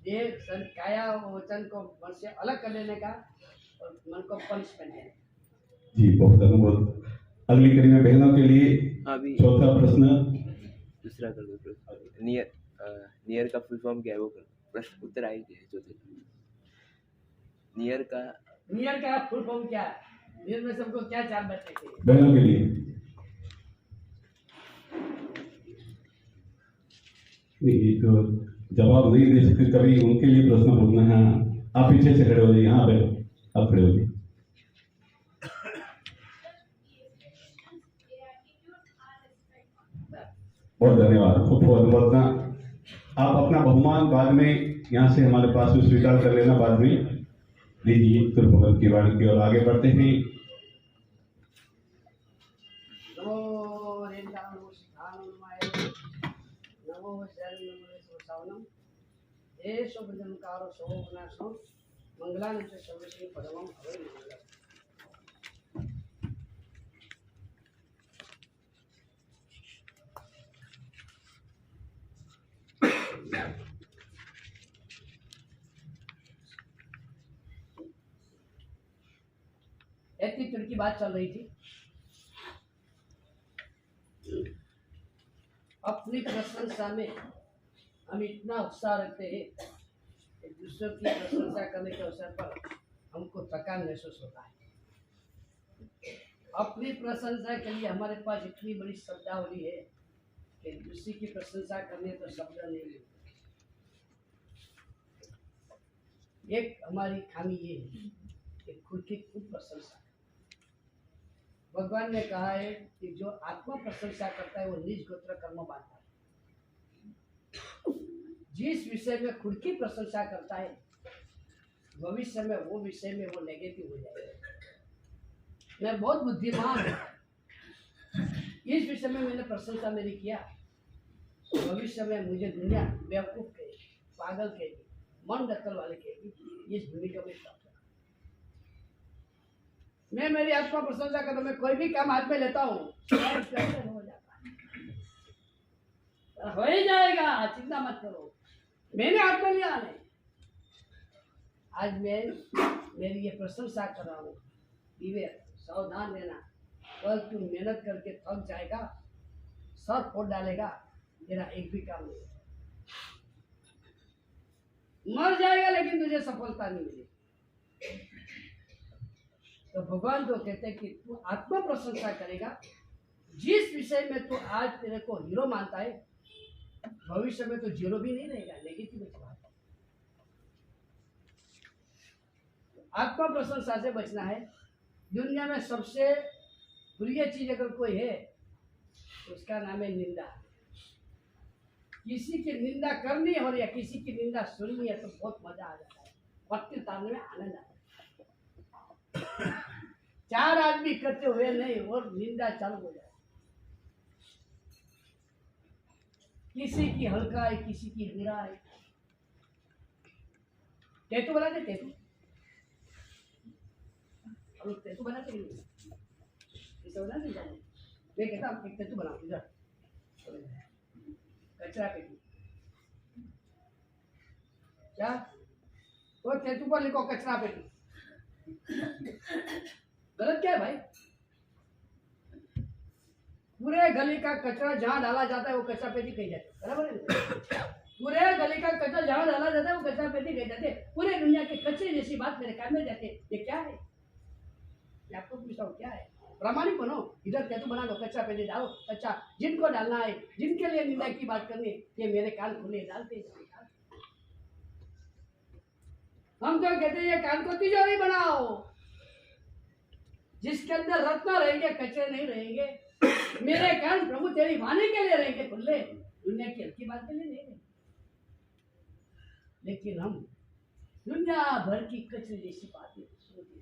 [SPEAKER 4] ये काया और वचन को मन से अलग कर देने का, और मन को पनिशमेंट देने का।
[SPEAKER 5] जी बहुत अनुभव। अगली कड़ी में बहनों के लिए
[SPEAKER 7] अभी
[SPEAKER 5] चौथा प्रश्न।
[SPEAKER 7] दूसरा कर दो। नियर का फुल फॉर्म क्या है वो कर। प्रश्न उत्तर आई है चौथे। नियर का
[SPEAKER 4] फुल फॉर्म क्या है? नियर में सबको क्या चार बच्चे थे?
[SPEAKER 5] बहनों के लिए नहीं, तो जवाब नहीं दे सकते कभी, उनके लिए प्रश्न पूछना है। आप पीछे से खड़े हो जाइए। हाँ बहन, आप खड़े हो जाइए। बहुत धन्यवाद। खूब बहुत आप अपना बहुमान बाद में यहाँ से हमारे पास में स्वीकार कर लेना बाद में। लीजिए गुरु भगवत की वाणी की ओर आगे बढ़ते हैं।
[SPEAKER 4] एटीट्यूड की बात चल रही थी। अपनी प्रशंसा में हम इतना उत्साह रखते हैं कि दूसरों की प्रशंसा करने के अवसर पर हमको थकान महसूस होता है। अपनी प्रशंसा के लिए हमारे पास इतनी बड़ी शब्दावली है कि दूसरी की प्रशंसा करने तो शब्द नहीं मिलते। एक हमारी खामी ये है कि खुद की खूब प्रशंसा। भगवान ने कहा है कि जो आत्मा प्रशंसा करता है वो निज गोत्र कर्म बांधता है। जिस विषय में खुद की प्रशंसा करता है भविष्य में वो विषय में वो नेगेटिव हो जाएगा। मैं बहुत बुद्धिमान हूँ, इस विषय में मैंने प्रशंसा मेरी किया, भविष्य में मुझे दुनिया बेवकूफ कहेगी, पागल कहेगी, मन दखल वाले कहेगी। इस भूमिका में प्राप्त मैं मेरी आत्मा प्रशंसा करता, मैं कोई भी काम हाथ में लेता हूँ हो जाता है, हो ही जाएगा, चिंता मत करो, मैंने हाथ में लिया नहीं। आज मैं मेरी ये प्रशंसा कर रहा हूँ, विवेक सावधान रहना, कल तू मेहनत करके थक जाएगा, सर फोड़ डालेगा, तेरा एक भी काम नहीं, मर जाएगा लेकिन तुझे सफलता नहीं मिलेगी। तो भगवान तो कहते हैं कि तू आत्म प्रशंसा करेगा, जिस विषय में तू आज तेरे को हीरो मानता है, भविष्य में तो जीरो भी नहीं रहेगा, नेगेटिव बात। आत्म प्रशंसा से बचना है। दुनिया में सबसे प्रिय चीज अगर कोई है तो उसका नाम है निंदा। किसी की निंदा करनी हो या किसी की निंदा सुननी है तो बहुत मजा आ जाता है, वक्त उतारने में आनंद आता है। चार आदमी इकट्ठे हुए नहीं और निंदा चालू हो जाए, किसी की हल्का है, किसी की बुरा है। टैटू बनाते, टैटू हम लोग टैटू बनाते नहीं, इसे बनाते जाने। मैं कहता हूँ एक टैटू बनाओ इधर, कचरा पेटी। क्या वो टैटू पर लिखो कचरा पेटी, गलत क्या है भाई? पूरे गली का कचरा जहाँ डाला जाता है वो कचरा पेटी कही जाती है, बराबर है? पूरे गली का कचरा जहाँ डाला जाता है वो कचरा पेटी कही जाती है। पूरे दुनिया के कचरे जैसी बात मेरे कान में जाती है, ये क्या है? मैं आपको पूछता हूँ क्या है? प्रामाणिक बनो, इधर टैटू बना लो, कचरा पेटी डालो। अच्छा, जिनको डालना है, जिनके लिए निंदा की बात करनी, ये मेरे कान खुले डालते। हम तो कहते हैं ये कान को तिजोरी बनाओ, जिसके अंदर रत्न रहेंगे, कचरे नहीं रहेंगे। मेरे कान प्रभु तेरी वाणी के लिए रहेंगे खुले, दुनिया की हल्की बात के लिए नहीं रहेंगे। लेकिन हम दुनिया भर की कचरे जैसी बातें सुनते,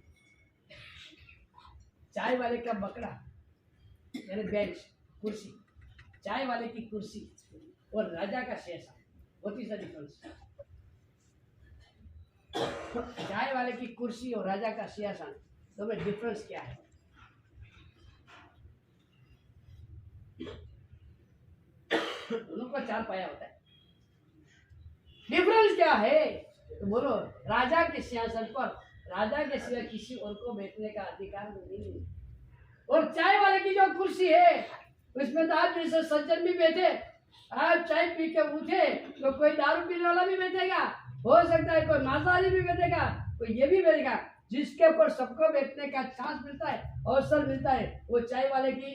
[SPEAKER 4] चाय वाले का बकरा यानी बेंच कुर्सी, चाय वाले की कुर्सी और राजा का शेषा, बहुत ही सा डिफरेंस। चाय वाले की कुर्सी और राजा का सिंहासन, तो में डिफरेंस क्या है? दोनों का चार पाया होता है, डिफरेंस क्या है? तो बोलो, राजा के सिंहासन पर राजा के सिवा किसी और को बैठने का अधिकार नहीं है। और चाय वाले की जो कुर्सी है उसमें तो आप जैसे सज्जन भी बैठे, आप चाय पी के उठे तो कोई दारू पीने वाला भी बैठेगा, हो सकता है कोई मांसाहारी भी बैठेगा, कोई ये भी बैठेगा। जिसके ऊपर सबको बैठने का चांस मिलता है, अवसर मिलता है, वो चाय वाले की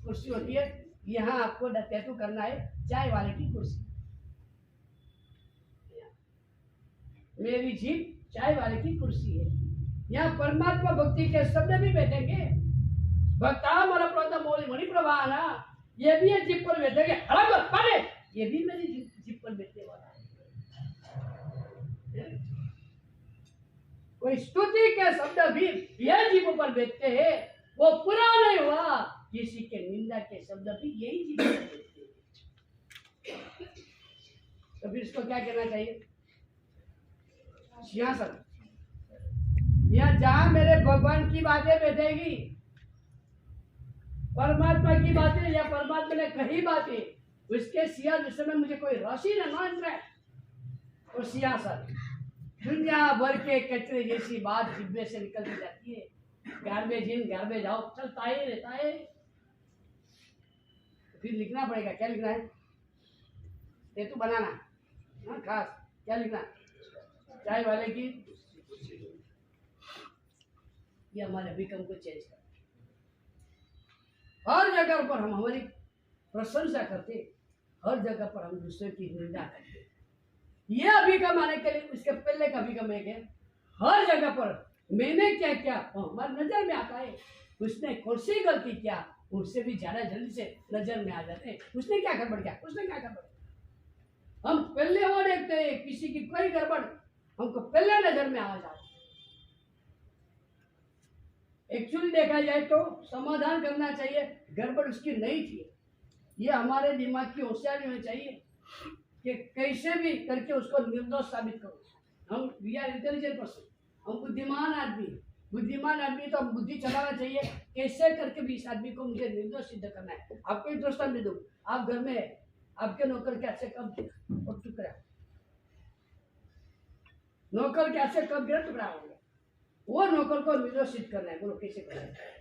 [SPEAKER 4] कुर्सी होती है। यहाँ आपको टैटू करना है चाय वाले की कुर्सी, मेरी जीप चाय वाले की कुर्सी है। यहाँ परमात्मा भक्ति के शब्द भी बैठेंगे, भक्ता मर प्रद मोली मणि प्रवाहना, ये भी ये जीप पर बैठेंगे, ये भी मेरी जीप पर बैठने वाला है। कोई स्तुति के शब्द भी ये जीप पर बैठते हैं, वो पूरा नहीं हुआ। किसी के निंदा के शब्द भी यही जीप पर बैठते हैं। तो फिर इसको क्या कहना चाहिए? सिंहासन। यहाँ जहां मेरे भगवान की बातें बैठेगी, परमात्मा की बातें या परमात्मा ने कही बातें, उसके सिंहासन विषय में मुझे कोई रसी न इंटरेस्ट। और सिंहासन दुनिया भर के कचरे जैसी बात जिब्बे से निकलती जाती है, गार्बेज इन गार्बेज आउट चलता ही रहता है। फिर लिखना पड़ेगा, क्या लिखना है? टैटू बनाना, हाँ खास क्या लिखना? चाय वाले की, ये हमारे अभिक्रम को चेंज कर। हर जगह पर हम हमारी प्रशंसा करते, हर जगह पर हम दूसरे की निंदा करते। ये अभिक्रम आने के लिए उसके पहले का अभिक्रम है, हर जगह पर मैंने क्या क्या हमारी नजर में आता है, उसने कौन सी गलती किया, उससे भी ज्यादा जल्दी से नजर में आ जाते हैं। उसने क्या गड़बड़ किया, उसने क्या गड़बड़, हम पहले वो देखते हैं, किसी की कोई गड़बड़ हमको पहले नजर में आ जाती है। एक्चुअली देखा जाए तो समाधान करना चाहिए, गड़बड़ उसकी नहीं थी। ये हमारे दिमाग की होशियारी होनी चाहिए कि कैसे भी करके उसको निर्दोष साबित करो। हम वी आर इंटेलिजेंट पर्सन, हम बुद्धिमान आदमी तो हम बुद्धि चलाना चाहिए, कैसे करके भी इस आदमी को मुझे निर्दोष सिद्ध करना है। आपको एक दृष्टांत दे दूं, आप घर में आपके नौकर कैसे कब टुकड़ा, नौकर कैसे कब गिरा टुकड़ा हो गया, वो नौकर को निर्दोषित करना है। बोलो कैसे करना है?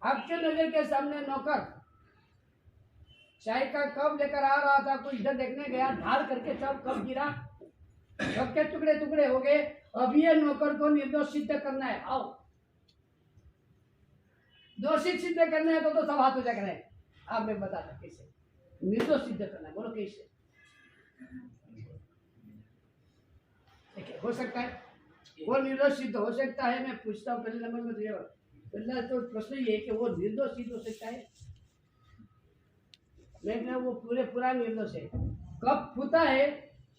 [SPEAKER 4] आपके नजर के सामने नौकर चाय का कप लेकर आ रहा था, कोई इधर देखने गया, धार करके सब कप गिरा, सबके टुकड़े टुकड़े हो गए। अब ये नौकर को निर्दोष सिद्ध करना है। आओ, दोषी सिद्ध करना है तो सब हाथ ऊंचा करें। आप मैं बताता कैसे निर्दोष सिद्ध करना है। बोलो कैसे? देखिए, हो सकता है वो निर्दोष सिद्ध हो सकता है। मैं पूछता हूँ पहले नंबर में तुझे, पहला तो प्रश्न ये है कि वो निर्दोष सिद्ध हो सकता है? मैं कहना वो पूरा निर्दोष है। कप फूटा है,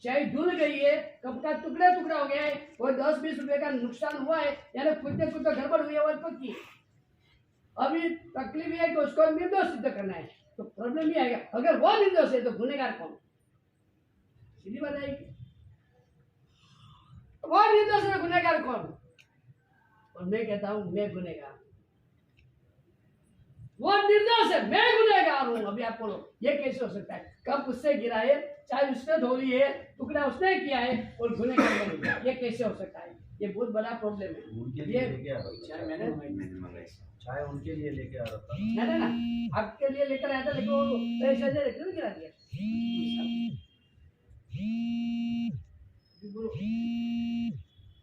[SPEAKER 4] चाय धुल गई है, कप का टुकड़ा टुकड़ा हो गया है, और 10-20 रुपए का नुकसान हुआ है, यानी फूटते फूटते गड़बड़ हुई है और पक्की। अभी तकलीफ है कि उसको निर्दोष सिद्ध करना है, तो प्रॉब्लम ये आएगा। अगर वो निर्दोष है तो गुनहगार कौन? सीधी बात आएगी। वो निर्दोष है, गुनहगार कौन? और मैं कहता हूं मैं गुनहगार, वो निर्दोष है, मैं गुनहगार हूं। अभी आप बोलो ये कैसे हो सकता है? कप उससे गिरा है, चाय उसने धोली है, टुकड़ा उसने किया है, और गुनहगार बन गया। ये कैसे हो सकता है? ये बहुत बड़ा प्रॉब्लम है। ये चाय मैंने
[SPEAKER 3] चाय उनके लिए लेके आ रहा था।
[SPEAKER 4] ना आपके लिए लेकर आया था, लेकिन पैसे दे लेकर गिरा दिया।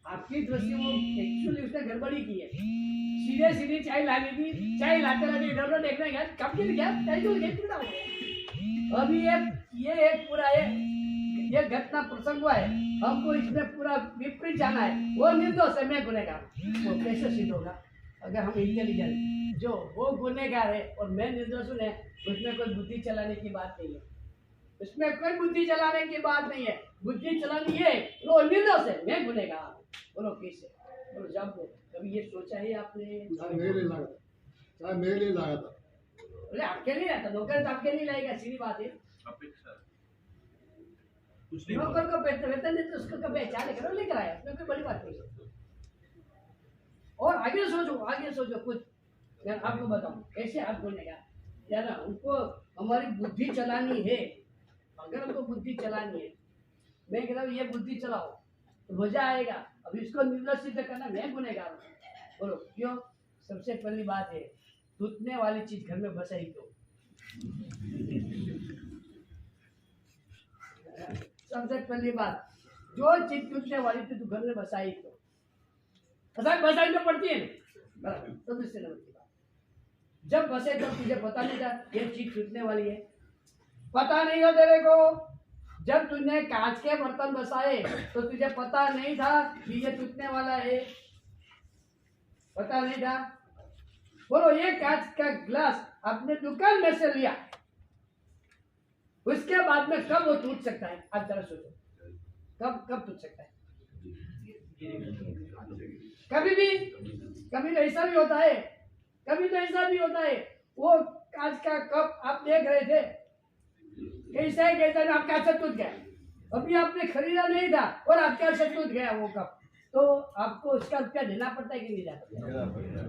[SPEAKER 4] आपकी दृष्टि में एक्चुअली उसने गड़बड़ी की है। सीधे सीधी चाय लानी थी, चाय लाते रहते इधर उधर देखने गया, कब गिर गया, चाय धुल गई, टुकड़ा हो गया। अभी ये एक पूरा ये घटना प्रसंग हुआ है, हमको इसमें पूरा विपरीत जाना है। वो निर्दोष है, मैं गुनहगार। वो कैसे सिद्ध होगा? अगर हम इंटेलिजेंट, जो वो गुनहगार है और मैं निर्दोष हूं, उसमें कोई बुद्धि चलाने की बात नहीं है। उसमें कोई बुद्धि चलाने की बात नहीं है। बुद्धि चलानी है, वो निर्दोष है, मैं गुनहगार। बोलो कैसे? बोलो जब कभी ये सोचा है आपने?
[SPEAKER 8] मेरे लिए लाया था, चाहे मेरे लिए लाया था।
[SPEAKER 4] बोले आपके लिए लाया था, नौकर तो आपके लिए लाएगा, सीधी बात है। नौकर को वेतन देते उसको कभी चाय लेकर लेकर आया, उसमें कोई बड़ी बात नहीं है। और आगे सोचो कुछ। मैं आपको बताऊं कैसे आप बोलेगा, या ना उनको हमारी बुद्धि चलानी है। अगर हमको बुद्धि चलानी है, मैं कहता हूँ ये बुद्धि चलाओ तो मजा आएगा। अभी इसको निर्दोष सिद्ध करना, मैं गुनहगार हूं। बोलो क्यों? सबसे पहली बात है, टूटने वाली चीज घर में बसाई तो। सबसे पहली बात, जो चीज टूटने वाली थी तो घर में बसाई तो। बसाई तो पड़ती है ना, सबसे नंबर की बात। जब बसे तो तुझे पता नहीं था ये चीज टूटने वाली है, पता नहीं हो तेरे को। जब तूने कांच के बर्तन बसाए तो तुझे पता नहीं था कि ये टूटने वाला है, पता नहीं था। बोलो ये कांच का गिलास आपने दुकान में से लिया, उसके बाद में कब वो टूट सकता है? आप जरा सोचो, कब टूट सकता है? कभी तो ऐसा भी होता है, वो कांच का कप आप देख रहे थे, कैसा आपके हाथ से टूट गया। अभी आपने खरीदा नहीं था और आपके हाथ से टूट गया वो कप, तो आपको उसका रुपया देना पड़ता है कि नहीं देना पड़ता?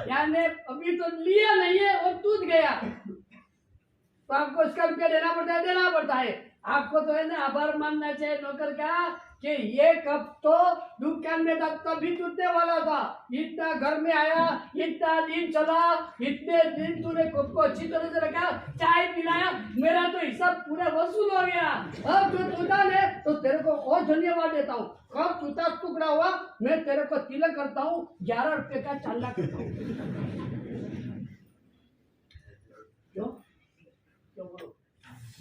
[SPEAKER 4] यानी अभी तो लिया नहीं है और टूट गया, तो आपको उसका रुपया देना पड़ता है। आपको तो है ना आभार मानना चाहिए नौकर का कि ये कप तो दुकान में तभी टूटने वाला था। इतना घर में आया, इतना दिन चला, इतने दिन तूने कप को अच्छी तरह से रखा, चाय पिलाया, मेरा तो हिसाब पूरा वसूल हो गया। अब जो टूटा है तो तेरे को और धन्यवाद देता हूँ। कब टूटा टुकड़ा हुआ, मैं तेरे को तिलक करता हूँ, 11 रुपये का चांदा करता हूँ। क्यों बोलो?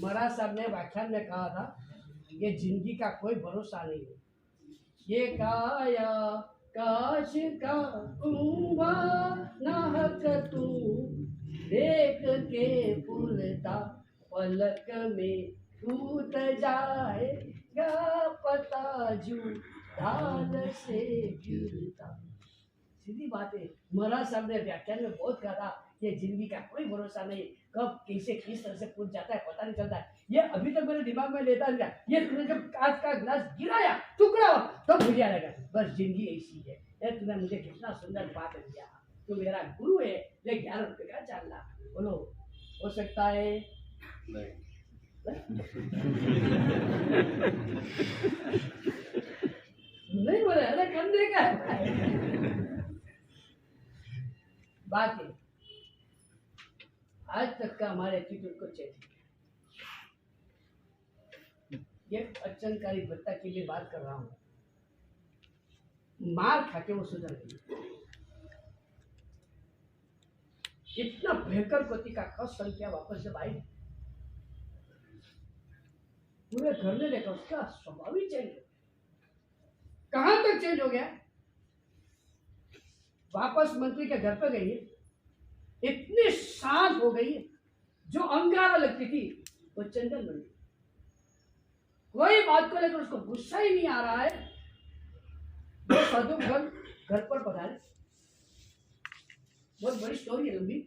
[SPEAKER 4] महाराज साहब ने व्याख्यान में कहा था, ये जिंदगी का कोई भरोसा नहीं है। ये काया काश का कुंभा नाहक तू देख के फूलता पलक में टूट जाएगा पता जू ढाल से गिरता। सीधी बात है। महाराज साहब ने व्याख्यान में बहुत कहा था ये जिंदगी का कोई भरोसा नहीं, कब कैसे किस तरह से फूट जाता है पता नहीं चलता है। ये अभी तक मेरे दिमाग में लेता गया, ये तूने जब कांच का गिलास गिराया टुकड़ा हुआ तब मुझे लगा बस जिंदगी ऐसी है। ये तूने मुझे कितना सुंदर बात दिया, तू मेरा गुरु है, ले 11 रुपये का चांदा। बोलो हो सकता है? नहीं। नहीं बोले, अरे करने का बात है। आज तक का हमारे एटीट्यूड को चेंज किया। ये अचनकारी भत्ता की भी बात कर रहा हूँ, मार खा के वो सुधर गई। इतना भयंकर गति का कष्ट संख्या वापस जब आई, पूरे घर ने देखा उसका स्वभाव ही चेंज हो गया। कहां तक चेंज हो गया? वापस मंत्री के घर पे गई है, इतनी शांत हो गई है, जो अंगारा लगती थी वो चंदन बन गई। कोई बात को लेकर उसको गुस्सा ही नहीं आ रहा है। वो साधु घर पर पधारे। बहुत बड़ी स्टोरी है, लंबी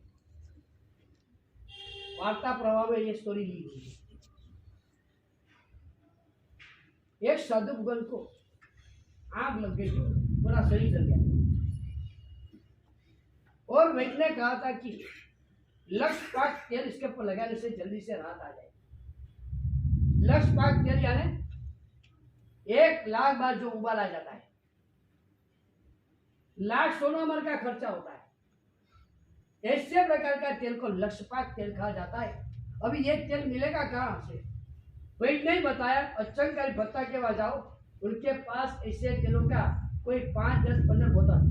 [SPEAKER 4] वार्ता प्रवाह में ये स्टोरी ली हुई है। एक साधु भगवान को आग लग गई, पूरा शरीर जल गया, और वैद्य ने कहा था कि लक्ष्य पाक तेल इसके ऊपर लगाने से जल्दी से राहत आ जाए। लक्ष्य पाक तेल यानी 1 लाख बार जो उबाला जाता है, लाख सोनामर का खर्चा होता है, ऐसे प्रकार का तेल को लक्ष्यपाक तेल कहा जाता है। अभी ये तेल मिलेगा कहां से? वही नहीं बताया। अचनकारी भत्ता के पास जाओ, उनके पास ऐसे तेलों का कोई 5, 10, 15 बोतल।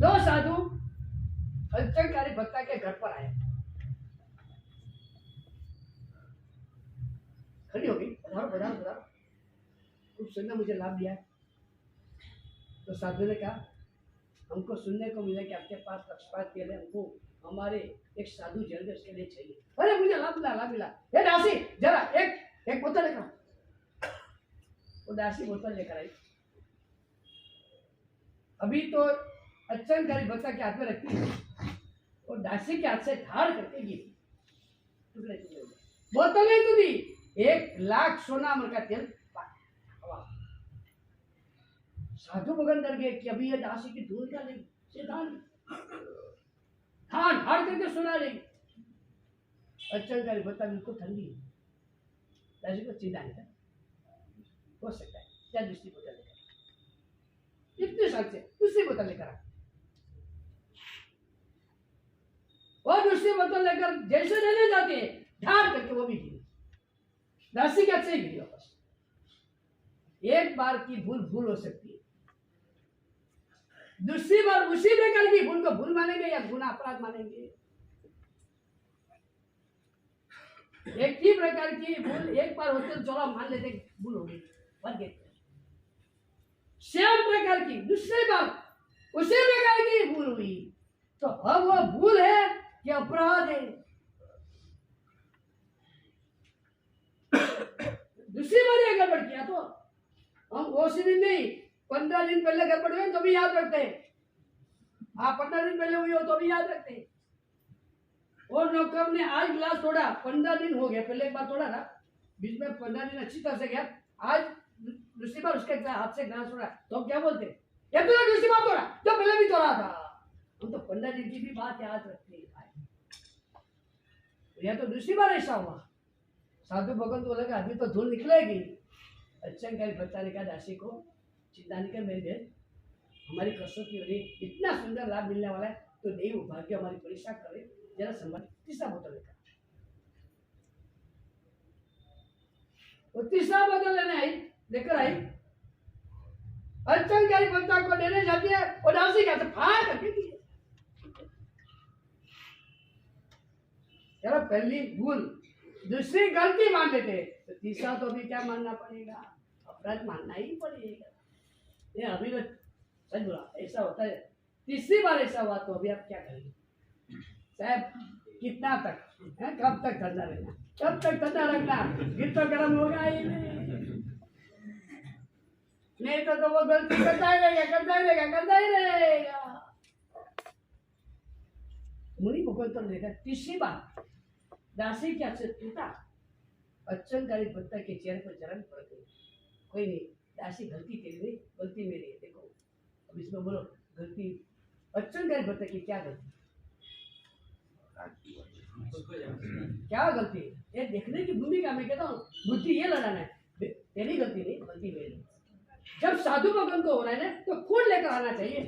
[SPEAKER 4] 2 साधु अचनकारी भत्ता के घर पर आए, खड़ी हो गई, पधारो पधारो पधारो, खूब सुनना मुझे लाभ दिया है। तो साधु ने कहा, हमको सुनने को मिला कि आपके पास लक्ष्यपात तेल है, हमको हमारे एक साधु जल्दी उसके लिए चाहिए। अरे मुझे लाभ मिला। ये दासी जरा एक बोतल लेकर। वो दासी बोतल लेकर आई। अभी तो अचनकारी भत्ता के हाथ में रखती है, और दासी के हाथ से धार करके गिरी, टुकड़े टुकड़े। बोतल नहीं तो दी, 1 लाख सोनामर का तेल। साधु भगवान डर गए कि अभी ये दासी की धूल क्या लेगी, शैतान ठाड़ ठाड़ करके सुना लेगी। अचनकारी भत्ता बिल्कुल ठंडी है, दासी को चिंता नहीं था, हो सकता है क्या दूसरी बोतल लेकर, इतने साल से दूसरी बोतल लेकर आ, और दूसरी बोतल लेकर जैसे लेने जाते हैं, ठाड़ करके वो भी गिरी, दासी के हाथ से ही गिरी वापस। एक बार की भूल हो सकती है, दूसरी बार उसी प्रकार की भूल को भूल मानेंगे या गुना अपराध मानेंगे? एक ही प्रकार की भूल एक बार होते तो चलो मान लेते भूल हो गई, बन गई। सेम प्रकार की दूसरी बार उसी प्रकार की भूल हुई, तो अब वो भूल है कि अपराध है? दूसरी बार ये गड़बड़ किया तो हम उसी दिन नहीं, 15 दिन पहले गड़बड़ हुए तो भी याद रखते हैं। आप 15 दिन पहले हुई हो तो भी याद रखते हैं। और नौकर ने आज गिलास तोड़ा, 15 दिन हो गया, पहले एक बार तोड़ा था, बीच में 15 दिन अच्छी तरह से गया, आज दूसरी बार उसके हाथ से गिलास तोड़ा, तो हम क्या बोलते हैं? ये तो दूसरी बार तोड़ा, जो पहले भी तोड़ा था। हम तो 15 दिन की भी बात याद रखते हैं। यह तो दूसरी बार ऐसा हुआ। साधु भगवान को लगा अभी तो धूल निकलेगी। अचनकारी भत्ता ने कहा दासी को, चिंता नहीं कर मेरी बहन, हमारी कसौटी हो रही, इतना सुंदर लाभ मिलने वाला है, तो देव भाग्य हमारी परीक्षा करे, जरा संभाल। तीसरा बोतल लेकर, वो तीसरा बोतल लेकर आई, अचनकारी भत्ता को देने जाती है, और दासी के हाथ फाड़ करके दी। चलो पहली भूल, दूसरी गलती मान लेते, तो तीसरा तो भी क्या मानना पड़ेगा? अपराध मानना ही पड़ेगा। ये अभी तो सच बोला, ऐसा होता है। तीसरी बार ऐसा हुआ तो अभी आप क्या करेंगे? साहब कितना तक है, कब तक ठंडा रहना, कब तक ठंडा रखना? फिर तो गर्म होगा ही नहीं तो वो गलती करता ही रहेगा। मुनि भगवान तो देखा, तीसरी बार दासी के हाथ से टूटा, अचनकारी भत्ता के चेहरे पर जलन पड़ गई। कोई नहीं, दासी गलती तेरी नहीं, गलती मेरी है। देखो अब इसमें बोलो, गलती अचनकारी भत्ता की क्या गलती? क्या गलती है? ये देखने की भूमिका मैं कहता हूँ, बुद्धि ये लड़ाना है, तेरी गलती नहीं, गलती मेरी। जब साधु भगवान को होना है ना तो खून लेकर आना चाहिए।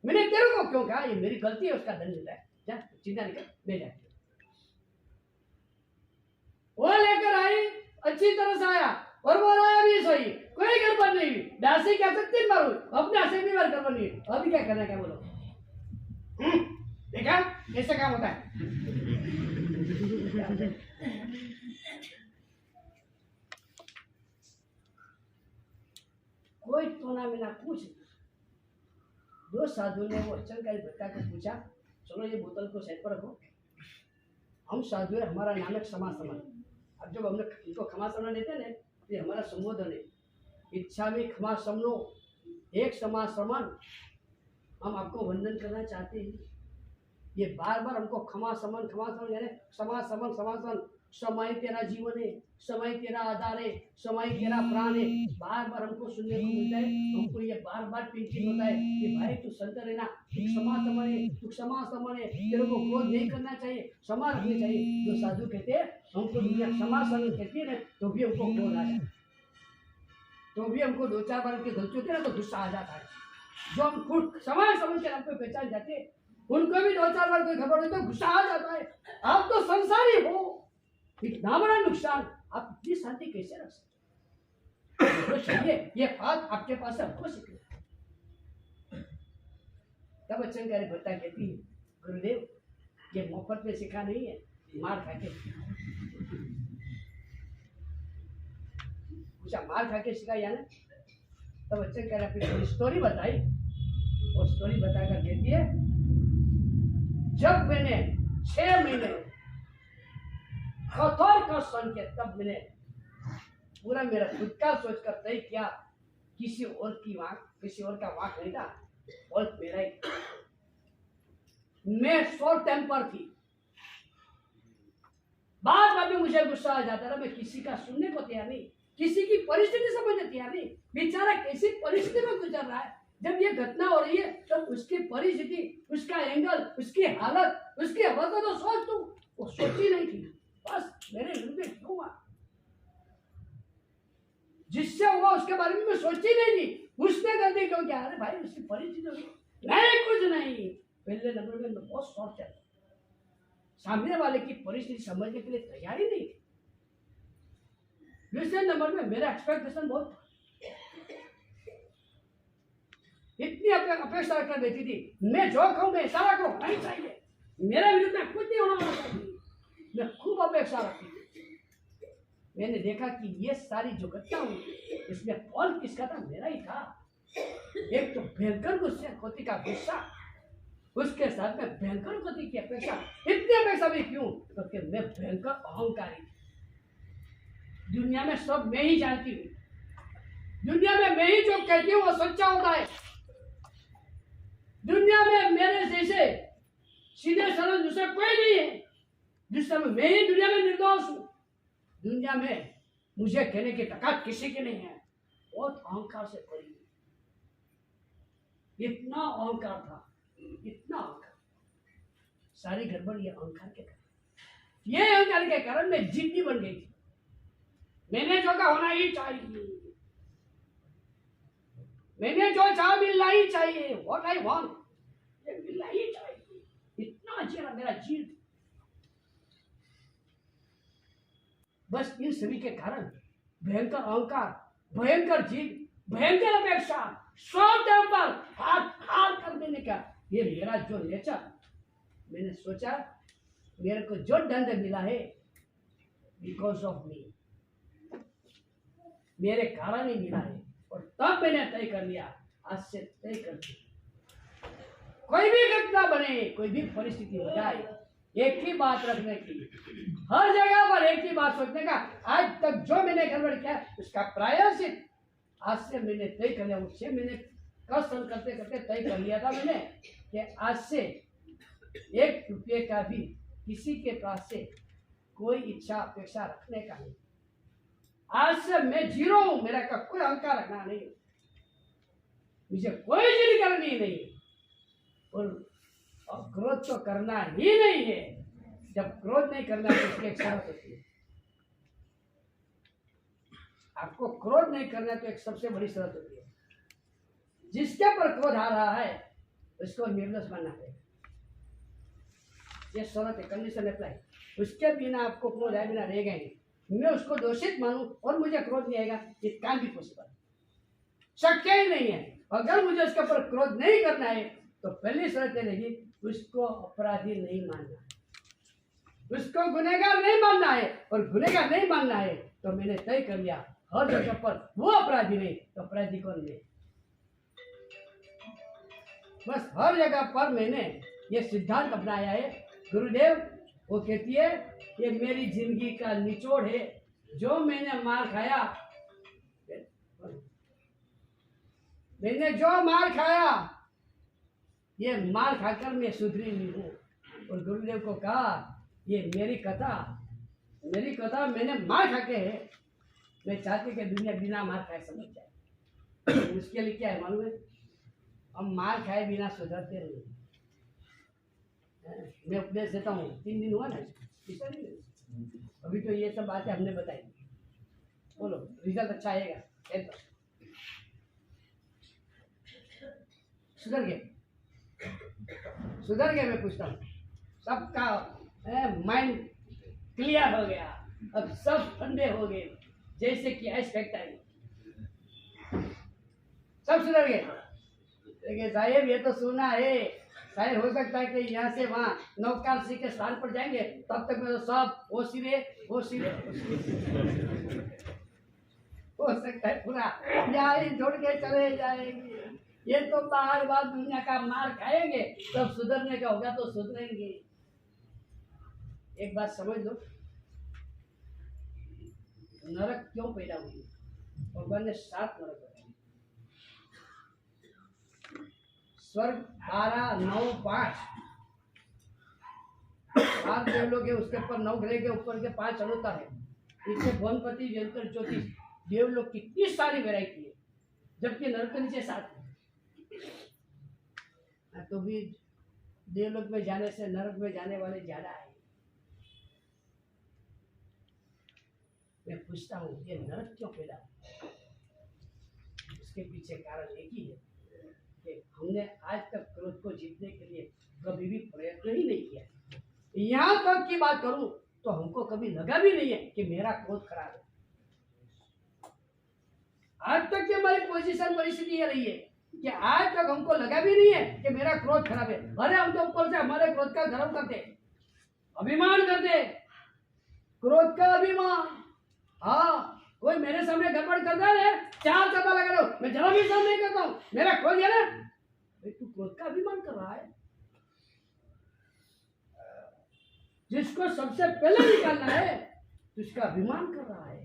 [SPEAKER 4] मैंने तेरे को क्यों कहा? ये मेरी गलती है, उसका दंड मिला है, जा चिंता नहीं कर, ले जा। वो लेकर आई, अच्छी तरह से आया, और वो आया भी सही, कोई गड़बड़ नहीं हुई। दासी क्या सकती 3 बार हुई, अपने हाथ से भी बार गड़बड़ नहीं हुई। अभी क्या करना है, क्या बोलो? देखा कैसे काम होता है? कोई टोना मिला कुछ नहीं। 2 साधु ने वो चंकारी भट्टा को पूछा, चलो ये बोतल को साइड पर रखो, हम साधु है, हमारा नाम है क्षमा समन। अब जब हमने इनको क्षमा समन देते हैं ना, ये हमारा संबोधन है, इच्छा में क्षमा समनो एक क्षमा समन। हम आपको वंदन करना चाहते हैं। ये बार बार हमको क्षमा समन यानी क्षमा समन समय तेरा जीवन है, समय तेरा आधार है, समय तेरा प्राण है, बार बार हमको सुनने को मिलता है। हमको ये बार बार पेंटिंग होता है कि भाई तू संत रहना, तू क्षमा समन है, तेरे को क्रोध नहीं करना चाहिए, क्षमा रखनी चाहिए। जो साधु कहते हैं हमको दुनिया क्षमा समन कहती है ना, तो भी हमको क्रोध आ जाता है, तो भी हमको 2-4 बार की गलती होती है ना तो गुस्सा आ जाता है। जो हम खुद क्षमा समन के नाम पे पहचान जाते हैं, उनको भी 2-4 बार कोई खबर होती है तो गुस्सा आ जाता है। आप तो संसारी हो, इतना बड़ा नुकसान, आप इतनी शांति कैसे रख सकते? तो चाहिए ये बात आपके पास हमको सीखना। तब चंकारी भट्टा कहती है, गुरुदेव ये मुफ्त में सीखा नहीं है, मार खा के पूछा, मार खा के सिखाया ना? तब चंकारी अपनी स्टोरी बताई, और स्टोरी बताकर कहती है, जब मैंने 6 महीने कठोर का सन किया, तब मैंने पूरा मेरा खुद का सोचकर तय किया, किसी और का वाक नहीं था, और मेरा ही। मैं शॉर्ट टेम्पर थी, बार में मुझे गुस्सा आ जाता था, मैं किसी का सुनने को तैयार नहीं, किसी की परिस्थिति समझने तैयार नहीं। बेचारा कैसी परिस्थिति में गुजर रहा है, जब ये घटना हो रही है तब उसकी परिस्थिति, उसका एंगल, उसकी हालत, उसकी अवस्था तो सोच तू, वो सोची नहीं थी। बस मेरे घर में क्यों हुआ, जिससे हुआ उसके बारे में मैं सोची नहीं थी, उसने गलती क्यों किया? अरे भाई उसकी परिस्थिति नहीं, कुछ नहीं। पहले नंबर में मैं बहुत शॉर्ट चल, सामने वाले की परिस्थिति समझने के लिए तैयार ही नहीं। दूसरे नंबर में मेरा एक्सपेक्टेशन बहुत, इतनी अपेक्षा कर देती थी, मैं जो कहूँ मैं सारा को नहीं चाहिए, मेरे विरुद्ध में कुछ नहीं होना चाहिए, मैं खूब अपेक्षा रखती थी। मैंने देखा कि ये सारी जो घटना हुई इसमें फॉल्ट किसका था? मेरा ही था। एक तो भयंकर गति का गुस्सा, उसके साथ में भयंकर गति की अपेक्षा। इतनी अपेक्षा भी क्यों? क्योंकि मैं भयंकर अहंकारी, दुनिया में सब मैं ही जानती हूँ, दुनिया में मैं ही जो कहती हूँ वो सच्चा होता है। दुनिया में मेरे जैसे सीधे सरल दूसरे कोई नहीं है, जिस समय मैं ही दुनिया में निर्दोष हूं। दुनिया में मुझे कहने की ताकत किसी की नहीं है। बहुत अहंकार से भरी, इतना अहंकार था, इतना अहंकार, सारी गड़बड़ ये अहंकार के कारण। ये अहंकार के कारण मैं जिद्दी बन गई थी। मैंने जो कहा होना ही चाहिए, मैंने जो चाहा मिलना ही चाहिए, व्हाट आई वांट ये मिलना ही चाहिए। इतना अच्छा मेरा जीत। बस इन सभी के कारण भयंकर अहंकार, भयंकर जीत, भयंकर अपेक्षा, स्वार्थ पर हाथ कर देने का ये मेरा जो नेचर। मैंने सोचा मेरे को जो दंड मिला है बिकॉज ऑफ मी, मेरे कारण ही मिला है। और तब मैंने तय कर लिया, आज से तय कर दिया, कोई भी घटना बने, कोई भी परिस्थिति हो जाए, एक ही बात रखने की, हर जगह पर एक ही बात सोचने का। आज तक जो मैंने गड़बड़ किया उसका प्रायश्चित आज से मैंने तय कर लिया। उससे मैंने कष्ट करते करते तय कर लिया था मैंने कि आज से 1 रुपये का भी किसी के पास से कोई इच्छा अपेक्षा रखने का नहीं। आज से मैं जीरो हूं, मेरा का कोई अहंकार रखना नहीं, मुझे कोई जिद करनी नहीं, और क्रोध तो करना ही नहीं है। जब क्रोध नहीं करना तो उसकी एक शर्त होती है। आपको क्रोध नहीं करना तो एक सबसे बड़ी शर्त होती है, जिसके पर क्रोध आ रहा है उसको निर्दोष मानना पड़ेगा। ये शर्त है, कंडीशन अप्लाई। उसके बिना आपको क्रोध आए बिना रहेगा ही नहीं। मैं उसको दोषित मानूं और मुझे क्रोध नहीं आएगा, इट कैन बी पॉसिबल, शक्य ही नहीं है। अगर मुझे उसके ऊपर क्रोध नहीं करना है तो पहली शर्त ये रहेगी, उसको अपराधी नहीं मानना है, उसको गुनहगार नहीं मानना है। और गुनहगार नहीं मानना है तो मैंने तय कर लिया हर जगह पर वो अपराधी नहीं तो अपराधी कौन नहीं। बस हर जगह पर मैंने ये सिद्धांत अपनाया है। गुरुदेव वो कहती है ये मेरी जिंदगी का निचोड़ है, जो मैंने मार खाया, मैंने जो मार खाया ये मार खाकर मैं सुधरी नहीं हूँ। और गुरुदेव को कहा ये मेरी कथा मैंने मार खा के है। मैं चाहती कि दुनिया बिना मार खाए समझ जाए। उसके लिए क्या है मालूम है, हम मार खाए बिना सुधरते नहीं। मैं उपदेश देता हूँ, 3 दिन हुआ ना, तीसरा नहीं, अभी तो ये सब बातें हमने बताई। बोलो रिजल्ट अच्छा आएगा, सुधर गए मैं पूछता हूँ। सबका माइंड क्लियर हो गया, अब सब ठंडे हो गए जैसे कि आइस फैक्ट्री, सब सुधर गए। देखिए साहेब ये तो सुना है, शायद हो सकता है कि यहाँ से वहाँ नौकार के स्थान पर जाएंगे, तब तक में तो सब वो सिरे हो सकता है पूरा यहाँ छोड़ के चले जाएंगे। ये तो बार बार दुनिया का मार खाएंगे, तब सुधरने का होगा तो सुधरेंगे। एक बात समझ लो, नरक क्यों पैदा हुई? भगवान ने 7 नरक बनाए, स्वर्ग 12, 9, 5 7 देवलोक है, उसके ऊपर 9 ग्रह के ऊपर के 5 अवतार है। इससे वनपति व्यंकर ज्योतिष देवलोक की कितनी सारी वैरायटी है, जबकि नरक के नीचे 7 है। तो भी देवलोक में जाने से नरक में जाने वाले ज्यादा है। मैं पूछता हूँ ये नरक क्यों पैदा हुआ? इसके पीछे कारण एक ही है कि हमने आज तक क्रोध को जीतने के लिए कभी भी प्रयत्न ही नहीं किया। यहाँ तक की बात करूं तो हमको कभी लगा भी नहीं है कि मेरा क्रोध खराब है। आज तक की हमारी पोजीशन परिस्थिति ये रही है कि आज तक हमको लगा भी नहीं है कि मेरा क्रोध खराब है। अरे हम तो ऊपर से हमारे क्रोध का गर्व करते, अभिमान करते, क्रोध का अभिमान। हाँ, कोई मेरे सामने गड़बड़ करता है, 4 चप्पा लगा लो, मैं जरा भी सहन नहीं करता हूँ। मेरा क्रोध है ना, तू क्रोध का अभिमान कर रहा है। जिसको सबसे पहले निकालना है उसका अभिमान कर रहा है।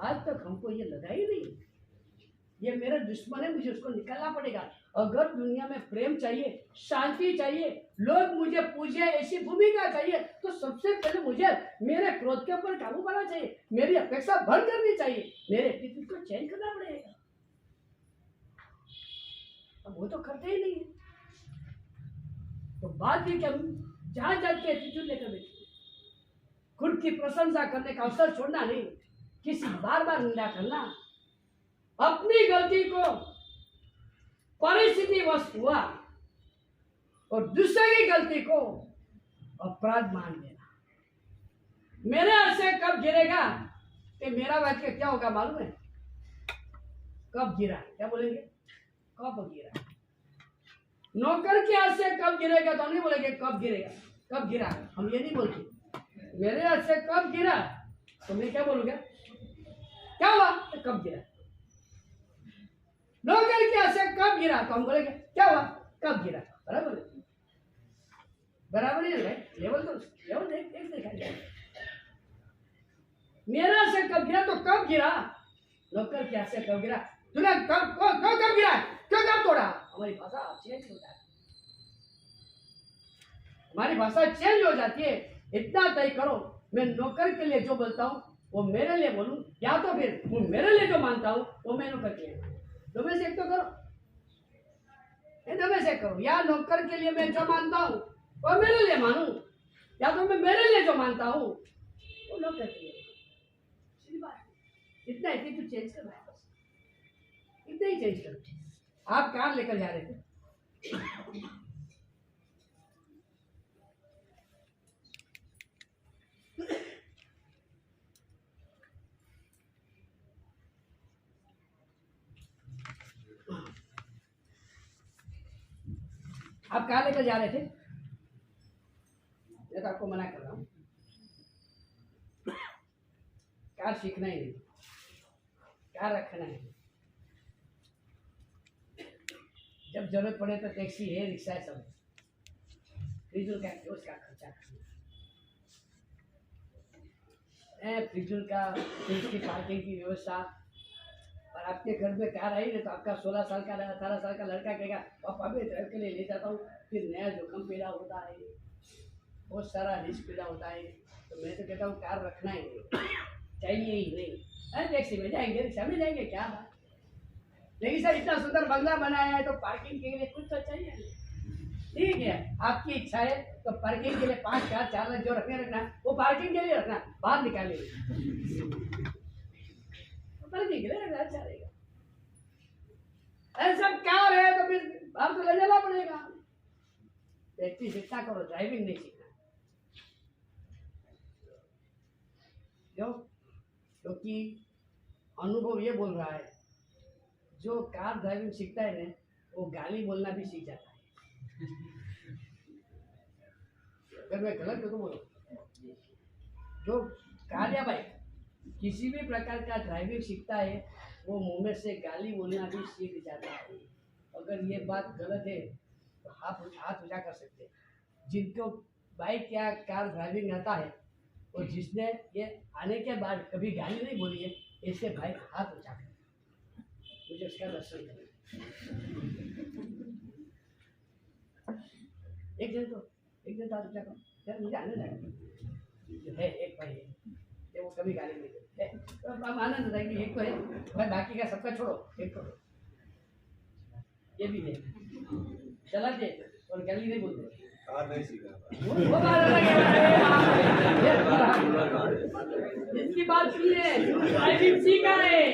[SPEAKER 4] आज तक हमको ये लगा ही नहीं, ये मेरा दुश्मन है, मुझे उसको निकालना पड़ेगा। अगर दुनिया में प्रेम चाहिए, शांति चाहिए, लोग मुझे पूजे, ऐसी भूमिका चाहिए, तो सबसे पहले मुझे मेरे क्रोध के ऊपर काबू पाना चाहिए, मेरी अपेक्षा भंग करनी चाहिए, मेरे एटीट्यूड को चेंज करना पड़ेगा। अब वो तो करते ही नहीं है। तो बात ये कि हम जहां जाके एटीट्यूड लेकर बैठे, खुद की प्रशंसा करने का अवसर छोड़ना नहीं, किसी बार बार निंदा करना, अपनी गलती को परिस्थिति वश हुआ और दूसरे की गलती को अपराध मान लेना। मेरे हाथ से कब गिरेगा कि मेरा वाक्य क्या होगा मालूम है? कब गिरा, क्या बोलेंगे? कब गिरा। नौकर के हाथ से कब गिरेगा तो हम नहीं बोलेंगे कब गिरेगा, कब गिरा, हम ये नहीं बोलते। मेरे हाथ से कब गिरा तो मैं क्या बोलूंगा, क्या हुआ तो कब गिरा। नौकर के हाथ से कब गिरा तो हम बोलेंगे क्या हुआ, कब गिरा। बराबर है, बराबर ही है। लेवल तो लेवल एक देखा जाए। मेरा से कब गिरा तो कब गिरा, नौकर के हाथ से कब गिरा, तूने कब गिरा, क्यों कब तोड़ा। हमारी भाषा चेंज हो जाती है, हमारी भाषा चेंज हो जाती है। इतना तय करो, मैं नौकर के लिए जो बोलता हूँ वो मेरे लिए बोलूं, या तो फिर वो मेरे लिए जो मानता हूँ वो मैं नौकर के लिए, दो में से एक तो करो, दो में से करो। या नौकर के लिए मैं जो मानता हूँ वो मेरे लिए मानूं, या तो मैं मेरे लिए जो मानता हूँ वो लोग करती है। सीधी बात है। इतना एटीट्यूड चेंज करना है बस, इतना ही चेंज करो। आप कार लेकर जा रहे थे, आप कार लेकर जा रहे थे, मैं तो आपको मना कर रहा हूँ, कार सीखना ही नहीं, कार रखना है। जब जरूरत पड़े तो टैक्सी है, रिक्शा है, सब फिजूल का उसका खर्चा करना, फिजूल का उसकी पार्किंग की व्यवस्था। और आपके घर में कार आई ना तो आपका 16 साल का 18 साल का लड़का कहेगा पापा मैं ड्राइव के लिए ले जाता हूँ, फिर नया जोखम पैदा होता है, बहुत सारा रिस्क पैदा होता है। तो मैं तो कहता हूँ कार रखना ही नहीं, चाहिए ही नहीं। अरे टैक्सी में जाएंगे, रिक्शा में जाएंगे, क्या बात। लेकिन सर इतना सुंदर बंगला बनाया है तो पार्किंग के लिए कुछ तो चाहिए। ठीक है, आपकी इच्छा है तो पार्किंग के लिए 5 कार 4 लाख जो रखना वो पार्किंग के लिए रखना, बाहर निकालेंगे पार्किंग के लिए रखना, अच्छा रहेगा। अरे सब कार है तो फिर बाहर तो ले जाना पड़ेगा। टैक्सी सीखना करो, ड्राइविंग नहीं सीखना। क्यों? क्योंकि अनुभव ये बोल रहा है जो कार ड्राइविंग सीखता है ना वो गाली बोलना भी सीख जाता है। अगर मैं गलत हूँ तो बोलो। जो कार या बाइक किसी भी प्रकार का ड्राइविंग सीखता है वो मुंह में से गाली बोलना भी सीख जाता है। अगर ये बात गलत है तो हाथ ऊंचा कर सकते हैं। जिनको बाइक या कार ड्राइविंग आता है और जिसने ये आने के बाद कभी गाली नहीं बोली है, ऐसे भाई हाथ ऊंचा कर, मुझे उसका दर्शन करना। एक दिन हाथ ऊंचा करो यार, मुझे आने लगा है। एक भाई है वो कभी गाली नहीं देते, तो हम आनंद होता है कि एक तो है भाई, बाकी का सबका छोड़ो, एक छोड़ो। ये भी है, चलाते और गाली नहीं बोलते।
[SPEAKER 1] कार नहीं सीखा,
[SPEAKER 4] वो बात अलग है। इसकी बात की है, ड्राइविंग सीखा है,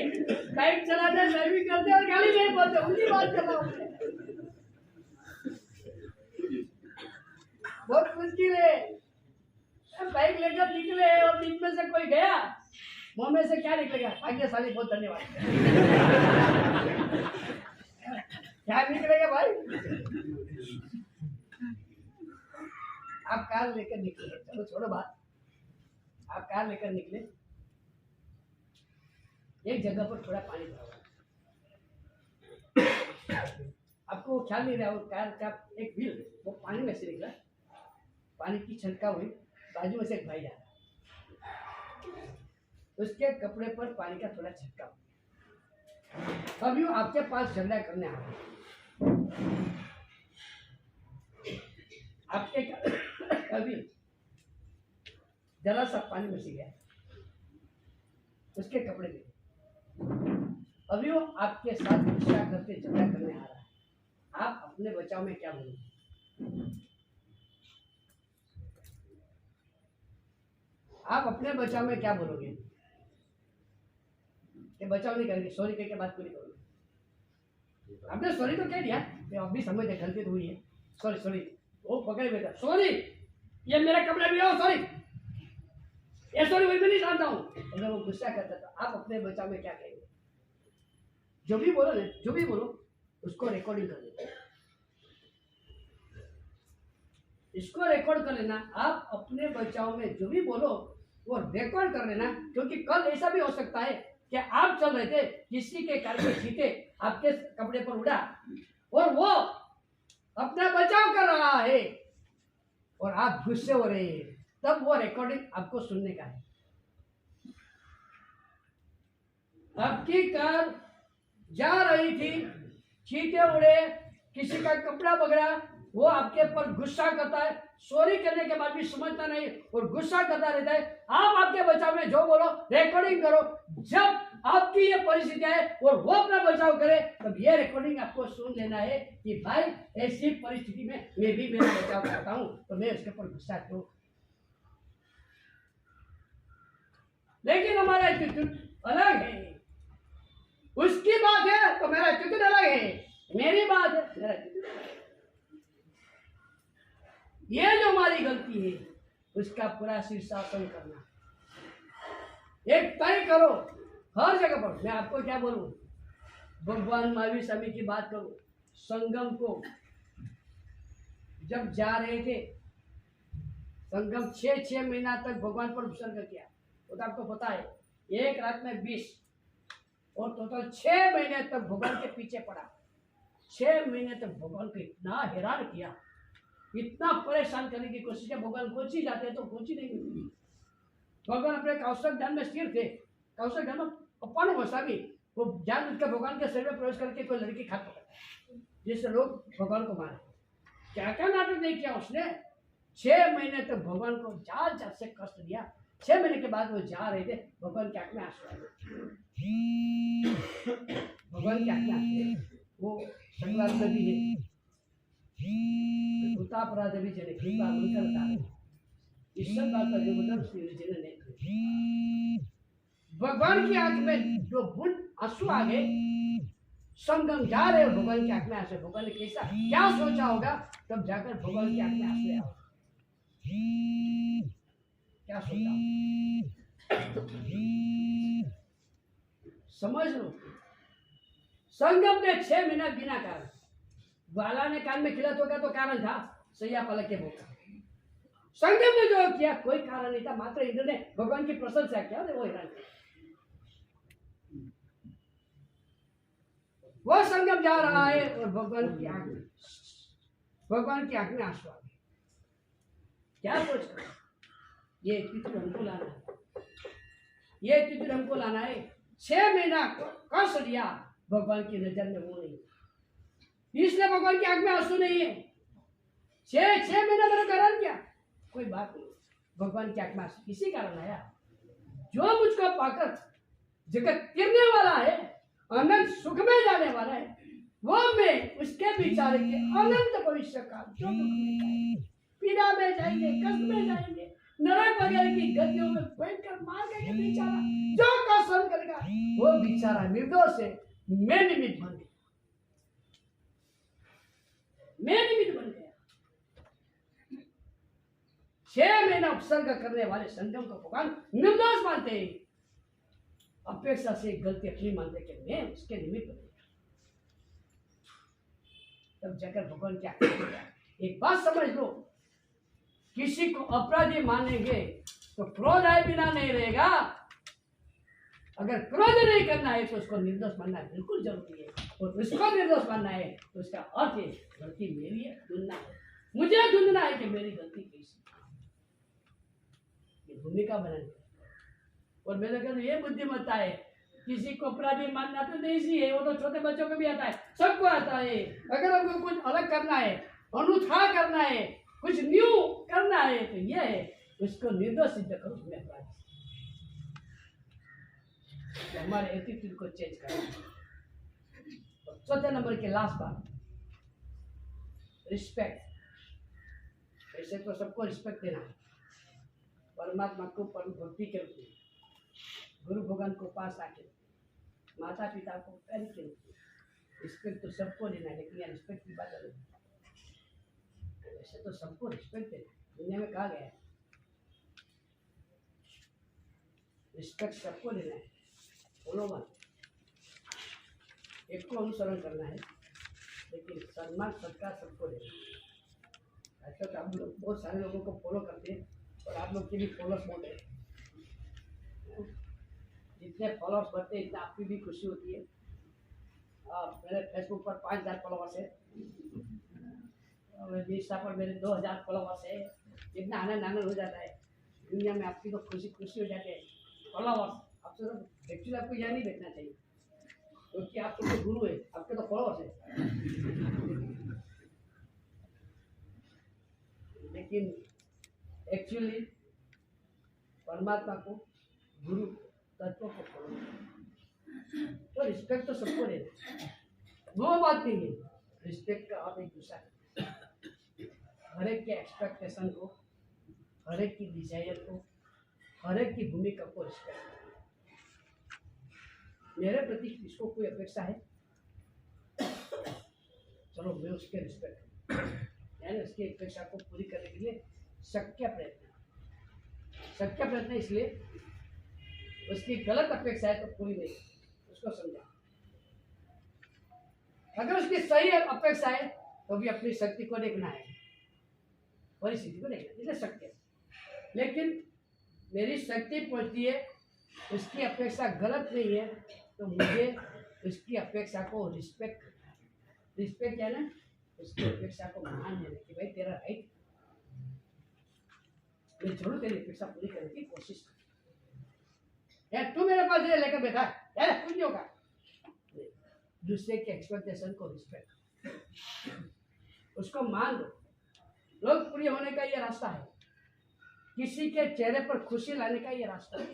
[SPEAKER 4] बाइक चलाते ड्राइविंग करते और गाली नहीं बोलते, उनकी बात कर रहा हूँ। बहुत मुश्किल है। बाइक लेकर निकले और बीच में से कोई गया, मुंह में से क्या निकलेगा? भाग्यशाली, बहुत धन्यवाद। क्या निकलेगा भाई? आप कार लेकर निकले, चलो छोड़ो बात, आप कार लेकर निकले, एक जगह पर थोड़ा पानी भरा हुआ, आपको ख्याल नहीं रहा वो कार का एक व्हील वो पानी में से निकला, पानी की छलका हुई, बाजू में से एक भाई जा रहा, उसके कपड़े पर पानी का थोड़ा छटका हुआ। अब यूं आपके पास झगड़ा करने आ रहा, आपके कभी जरा सा पानी में से गया उसके कपड़े में, अभी वो आपके साथ गुस्सा करके झगड़ा करने आ रहा है, आप अपने बचाव में क्या बोलोगे? आप अपने बचाव में क्या बोलोगे? कि बचाव नहीं करेंगे, सॉरी कह के बात पूरी करोगे। आपने सॉरी तो कह दिया, अब भी समझ है गलती तो हुई है, सॉरी सॉरी, वो पकड़े बेटा सॉरी, ये मेरा कपड़ा भी हो, सॉरी, ये सॉरी वही मैं नहीं जानता हूँ। अगर वो गुस्सा करता तो आप अपने बचाव में क्या कहेंगे? जो भी बोलो ना, जो भी बोलो उसको रिकॉर्डिंग कर लेना, इसको रिकॉर्ड कर लेना। आप अपने बचाव में जो भी बोलो वो रिकॉर्ड कर लेना, क्योंकि कल ऐसा भी हो सकता है कि आप चल रहे थे, किसी के कार के छींटे आपके कपड़े पर उड़ा और वो अपना बचाव कर रहा है और आप गुस्से हो रहे हैं, तब वो रिकॉर्डिंग आपको सुनने का है। आपकी कार जा रही थी, छींटे उड़े, किसी का कपड़ा बगड़ा, वो आपके पर गुस्सा करता है, सॉरी करने के बाद भी समझता नहीं और गुस्सा करता रहता है। आप आपके बचाव में जो बोलो रिकॉर्डिंग करो, जब आपकी ये परिस्थिति है और वो अपना बचाव करे तब ये रिकॉर्डिंग आपको सुन लेना है कि भाई ऐसी परिस्थिति में मैं भी मेरा बचाव करता हूँ, तो मैं उसके ऊपर गुस्सा क्यों लेकिन हमारा एटीट्यूड अलग है। उसकी बात है तो मेरा एटीट्यूड अलग है, मेरी बात है मेरा एटीट्यूड अलग है। ये जो हमारी गलती है उसका पूरा शीर्षासन करना, एक तय करो हर जगह पर। मैं आपको क्या बोलूं, भगवान महावीर स्वामी की बात करूं, संगम को जब जा रहे थे, संगम 6 महीना तक भगवान पर उत्सर्ग किया, तो आपको पता है एक रात में 20 और टोटल 6 महीने तक भगवान के पीछे पड़ा। 6 महीने तक भगवान को इतना हैरान किया, इतना परेशान करने की कोशिश किया। भगवान पहुंच ही जाते तो पहुंच ही नहीं मिलती। भगवान अपने कौशल ध्यान में स्थिर थे। कौशल ध्यान में अपन भाषा भी वो जान उसका भगवान के शरीर में प्रवेश करके कोई लड़की खाट पकड़ता है, जिससे लोग भगवान को मारे। क्या क्या नाटक नहीं किया उसने। 6 महीने तक भगवान को जात जात से कष्ट दिया। 6 महीने के बाद वो जा रहे थे, भगवान की आंख में आंसू आ गए। भगवान की आंख में आंसू आए। वो संग्राम भी है, उतापराध भी जने कृपा उनकर तारे ईश्वर बात का जो मतलब श्री जिन्हें नहीं, भगवान की आंख में जो बूंद आंसू आ गए। संगम जा रहे हो, भगवान की आंख में आंसू। भगवान ने कैसा क्या सोचा होगा तब जाकर भगवान की आंख में आंसू आया, क्या सोचा समझ लो। संगम ने 6 महीना बिना कारण, बाला ने कान में खिला तो कारण था सैया पलक के बोका। संगम ने जो किया कोई कारण नहीं था, मात्र इंद्र ने भगवान की प्रशंसा किया, वो हैरान। वो संगम जा रहा है और भगवान की आंख में आंसू आ गए। क्या सोच कर ये एटीट्यूड हमको लाना है, ये एटीट्यूड हमको लाना है। 6 महीना कष्ट लिया, भगवान की नजर में वो नहीं, इसलिए भगवान की आंख में आंसू नहीं है। 6 महीना मेरा कारण क्या, कोई बात नहीं। भगवान की आंख में आंसू किसी कारण आया, जो मुझको पाकर जगत गिरने वाला है, अनंत सुख में जाने वाला है, वो मैं उसके विचार के अनंत भविष्य का जो दुख में पीड़ा में जाएंगे, कष्ट में जाएंगे, नरक वगैरह की गतियों में भयंकर मार के बेचारा जो कष्ट सहन करेगा, वो बेचारा निर्दोष है। मैं निमित्त बन गया, मैं निमित्त बन गया। 6 महीना उपसर्ग करने वाले संगम को भगवान निर्दोष मानते हैं, अपेक्षा से गलती अपनी मानते कि मैं उसके निमित्त बन गया। तब जाकर भगवान क्या करेगा। एक बात समझ लो, किसी को अपराधी मानेंगे तो क्रोध आए बिना नहीं रहेगा। अगर क्रोध नहीं करना है तो उसको निर्दोष मानना बिल्कुल जरूरी है, और उसको निर्दोष मानना है तो उसका अर्थ है गलती मेरी है, ढूंढना है, मुझे ढूंढना है कि मेरी गलती कैसी, ये भूमिका बनानी। और मैंने कहा ये बुद्धिमत्ता है, किसी को अपराधी मानना तो नहीं है, वो तो छोटे बच्चों को भी आता है, सबको आता है। अगर हमको कुछ अलग करना है, अनूठा करना है, कुछ न्यू करना है तो यह है उसको निर्दोष सिद्ध करो, उसमें अपराध। तो हमारे एटीट्यूड को चेंज करना। और चौथे नंबर के लास्ट बात, रिस्पेक्ट। ऐसे तो सबको रिस्पेक्ट देना है, परमात्मा को परम भक्ति के रूप में, गुरु भगवान को पास आके, माता पिता को प्यार के रूप में रिस्पेक्ट तो सबको देना है। लेकिन यहाँ रिस्पेक्ट की बात अलग है। वैसे तो सबको रिस्पेक्ट देना है, दुनिया में कहा गया है रिस्पेक्ट सबको देना है, बोलो मत, एक को अनुसरण करना है, लेकिन सम्मान सत्कार सबको देना है। ऐसा तो आप लोग बहुत सारे लोगों को फॉलो करते हैं और आप लोग के भी फॉलोअर्स बहुत है। जितने फॉलोअर्स बढ़ते हैं इतना आपकी भी खुशी होती है। मेरे फेसबुक पर 5000 फॉलोअर्स है, और इंस्टा पर मेरे 2000 फॉलोअर्स है। इतना आनंद हो जाता है दुनिया में, आपकी तो खुशी हो जाती है। फॉलोअर्स आपसे तो एक्चुअली आपको यह नहीं देखना चाहिए, क्योंकि आप तो गुरु है, आपके तो फॉलोअर्स है। लेकिन एक्चुअली परमात्मा को, गुरु तत्व को फॉलो, तो रिस्पेक्ट तो सबको देना, वो बात नहीं है। रिस्पेक्ट का आप एक दूसरा, हर एक के एक्सपेक्टेशन को, हर एक की डिजायर को, हर एक की भूमिका को रिस्पेक्ट करें। मेरे प्रति किसको कोई अपेक्षा है, चलो मैं उसके रिस्पेक्ट यानी उसकी अपेक्षा को पूरी करने के लिए शक्य प्रयत्न इसलिए उसकी गलत अपेक्षा है तो कोई नहीं, उसको समझा। अगर उसकी सही अपेक्षा है तो भी अपनी शक्ति को देखना है, परिस्थिति को देखना है, इसलिए शक्य। लेकिन मेरी शक्ति पहुंचती है, उसकी अपेक्षा गलत नहीं है तो मुझे उसकी अपेक्षा को रिस्पेक्ट है ना, उसकी अपेक्षा को मान लेना कि भाई तेरा राइट, मैं जरूर तेरी अपेक्षा पूरी करने की कोशिश कर। तू मेरे पास ये लेकर बैठा है, कुछ नहीं होगा। दूसरे के एक्सपेक्टेशन को रिस्पेक्ट, उसको मान लो। लोकप्रिय होने का ये रास्ता है, किसी के चेहरे पर खुशी लाने का ये रास्ता है।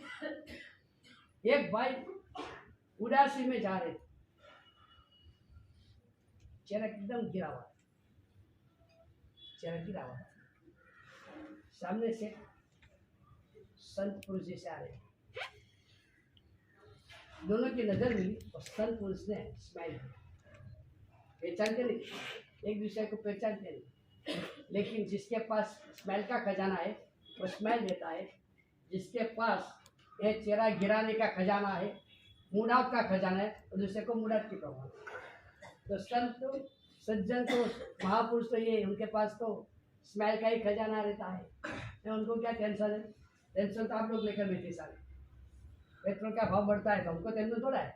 [SPEAKER 4] एक भाई उदासी में जा रहे, चेहरा एकदम गिरा हुआ, सामने से संत पुरुष जैसे आ रहे, दोनों की नजर मिली और संत पुरुष ने स्माइल की। पहचानते नहीं, एक दूसरे को पहचानते नहीं, लेकिन जिसके पास स्माइल का खजाना है वो स्माइल देता है, जिसके पास ये चेहरा गिराने का खजाना है, मूड आउट का खजाना है, और दूसरे को मूड आउट की प्रॉब्लम। तो संत तो सज्जन तो महापुरुष तो ये उनके पास तो स्माइल का ही खजाना रहता है। उनको क्या टेंशन है, टेंशन तो आप लोग लेकर बैठे सारे। पेट्रोल का भाव बढ़ता है तो हमको टेंशन थोड़ा है,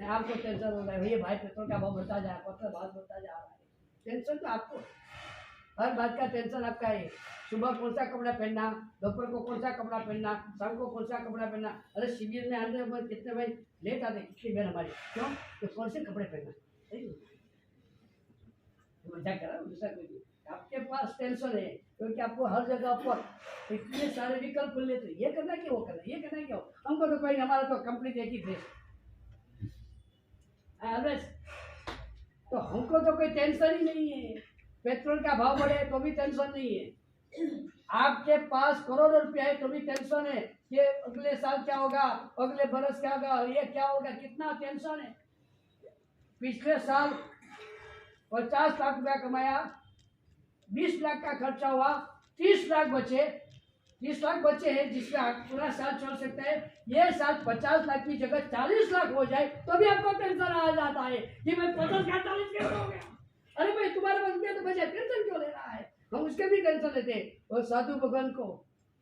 [SPEAKER 4] आपको टेंशन हो रहा है भैया भाई पेट्रोल का भाव बढ़ता जा रहा है, भाव बढ़ता जा रहा है, टेंशन तो आपको, हर बात का टेंशन आपका है। सुबह कौन सा कपड़ा पहनना, दोपहर को कौन सा कपड़ा पहनना, शाम को कौन सा कपड़ा पहनना। अरे शिविर में आने में कितने भाई लेट आते, कितनी बहन हमारी, क्यों तो कौन से कपड़े पहनना, मजाक कर रहा हूँ, दूसरा कोई नहीं। आपके पास टेंशन है क्योंकि आपको हर जगह पर इतने सारे विकल्प खुल लेते, ये करना कि वो करना, ये करना क्या, हमको तो कोई, हमारा तो कंप्लीट एक ही ड्रेस, तो हमको तो कोई टेंशन ही नहीं है। पेट्रोल का भाव बढ़े तो भी टेंशन नहीं है, आपके पास करोड़ों रुपया है तो भी टेंशन है कि अगले साल क्या होगा, अगले बरस क्या होगा, ये क्या होगा, कितना टेंशन है। पिछले साल 50 लाख रुपया कमाया, 20 लाख का खर्चा हुआ, 30 लाख बचे हैं जिसमें आप पूरा साल चल सकता है। ये साल 50 लाख की जगह 40 लाख हो जाए तो भी आपको टेंशन आ जाता है कि मैं 50 का 40 कैसे हो गया। अरे भाई तुम्हारे पास रुपया तो बचा, टेंशन क्यों ले रहा है, हम उसके भी टेंशन लेते हैं। और साधु भगवान को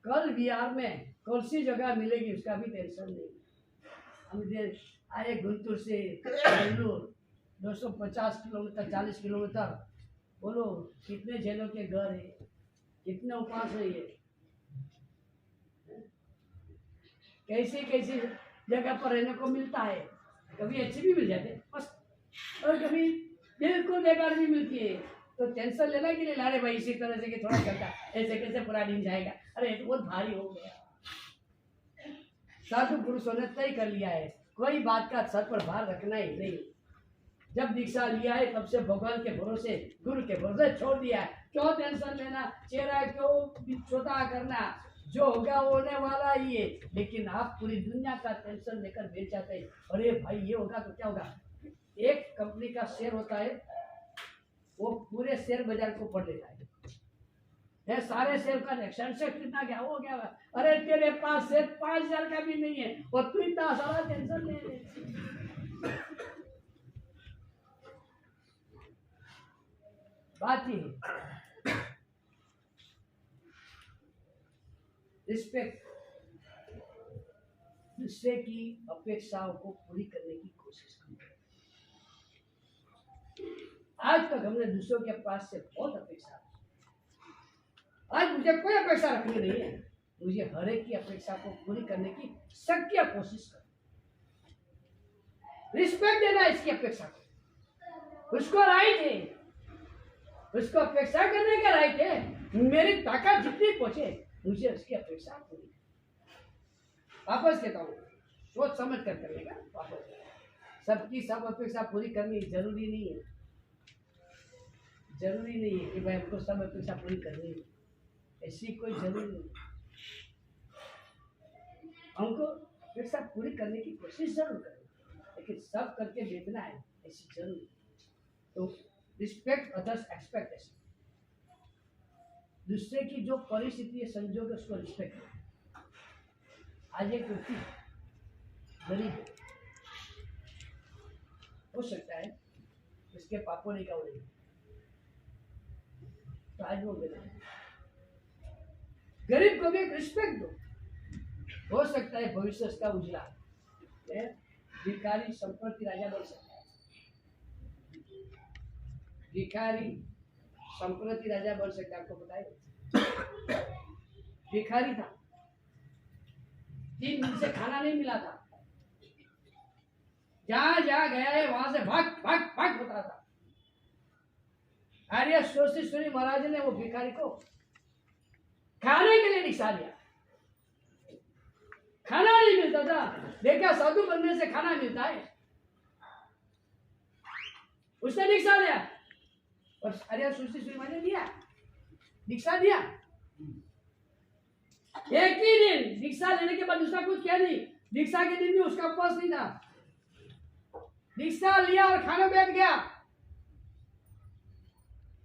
[SPEAKER 4] कल बिहार में कौन सी जगह मिलेगी उसका भी टेंशन नहीं। हम आए गुंटूर से बेंगलुरु 250 किलोमीटर 40 किलोमीटर, बोलो कितने जैनों के घर है, कितने उपास है, ये कैसी कैसी जगह पर रहने को मिलता है। कभी अच्छी भी मिल जाते बस, और कभी बिल्कुल बेकार भी मिलती है। तो टेंशन लेना कि नहीं, लारे भाई इसी तरह से कि थोड़ा चलता ऐसे कैसे पूरा दिन जाएगा, अरे तो बहुत भारी हो गया। साधु पुरुषों ने तय कर लिया है कोई बात का सर पर भार रखना ही नहीं। जब दीक्षा लिया है तब से भगवान के भरोसे, गुरु के भरोसे छोड़ दिया है। क्यों टेंशन लेना, चेहरा क्यों छोटा करना, जो होगा वो होने वाला ही है। लेकिन आप पूरी दुनिया का टेंशन लेकर बैठ जाते हैं, अरे भाई ये होगा तो क्या होगा। एक कंपनी का शेयर होता है, वो पूरे शेयर बाजार को पढ़ लेता है, सारे शेयर का सेंसेक्स कितना क्या हो गया। अरे तेरे पास शेयर 5000 का भी नहीं है और तू इतना सारा टेंशन ले रहे। बात ही रिस्पेक्ट, दूसरे की अपेक्षाओं को पूरी करने की कोशिश करें। आज तक हमने दूसरों के पास से बहुत अपेक्षा, आज मुझे कोई अपेक्षा रखनी नहीं है, मुझे हर एक की अपेक्षा को पूरी करने की शक्य कोशिश कर, रिस्पेक्ट देना इसकी अपेक्षा को, उसको राइट है, उसको अपेक्षा करने का राइट है। मेरी ताकत जितनी पहुंचे मुझे उसकी अपेक्षा पूरी, वापस कहता हूँ सोच समझ कर करेगा। वापस सबकी सब अपेक्षा पूरी करनी जरूरी नहीं है, जरूरी नहीं है कि भाई हमको सब अपेक्षा पूरी करनी है, ऐसी कोई जरूरी नहीं। हमको एक साथ पूरी करने की कोशिश जरूर करें, लेकिन सब करके बेचना है ऐसी जरूर। तो रिस्पेक्ट अदर्स एक्सपेक्टेशन, दूसरे की जो परिस्थिति है संजोग है उसको रिस्पेक्ट करें। आज एक व्यक्ति गरीब है, हो सकता है उसके पापों ने का नहीं, तो आज वो गरीब को भी एक रिस्पेक्ट दो। हो सकता है भविष्य उसका उजला है, भिखारी संपत्ति राजा बन सकता है, भिखारी संपत्ति राजा बन सकता है। आपको पता है भिखारी था, 3 दिन से खाना नहीं मिला था, जहां जहां गया है वहां से भाग भाग भाग होता था। आर्य श्री महाराज ने वो भिखारी को खाने के लिए निकाल लिया, खाना नहीं मिलता था, देखा साधु बनने से खाना मिलता है, उसने दीक्षा लिया और आर्य श्री महाराज ने दिया, दीक्षा दिया। एक ही दिन दीक्षा लेने के बाद दूसरा कुछ किया नहीं, दीक्षा के दिन भी उसका उपवास नहीं था, दीक्षा लिया और खाने बैठ गया।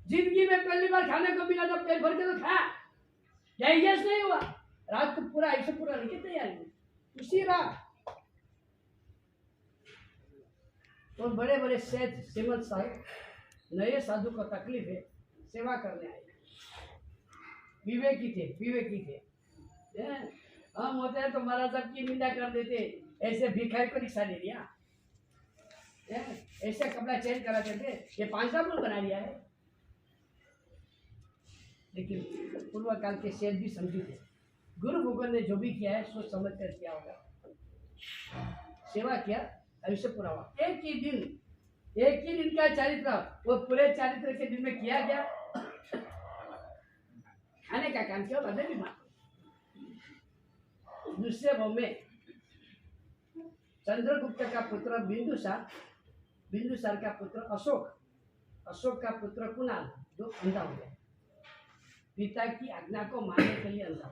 [SPEAKER 4] जिंदगी में पहली बार खाने को मिला, जब पेट भर के तो खाया, डाइजेस्ट नहीं हुआ, रात को पूरा ऐसे पूरा नहीं की तैयारी उसी रात। तो बड़े बड़े सेठ श्रीमंत साहब नए साधु को तकलीफ है, सेवा करने आए, विवेकी थे। हम होते हैं तो महाराज साहब की निंदा कर देते, ऐसे भिखारी को रिक्शा दे दिया, ऐसे कपड़ा चेंज करा करते, ये 5 पुल बना लिया है। लेकिन पूर्व काल के सेठ भी समझे थे, गुरु भगवान ने जो भी किया है सोच समझ कर किया होगा, सेवा किया, आयुष्य पूरा हुआ। एक ही दिन का चरित्र, वो पूरे चरित्र के दिन में किया गया, खाने का काम किया, बदले भी मार। दूसरे भाव में चंद्रगुप्त का पुत्र बिंदुसार का पुत्र अशोक का पुत्र कुणाल जो अंधा हो गया, पिता की आज्ञा को मानने के लिए अंधा,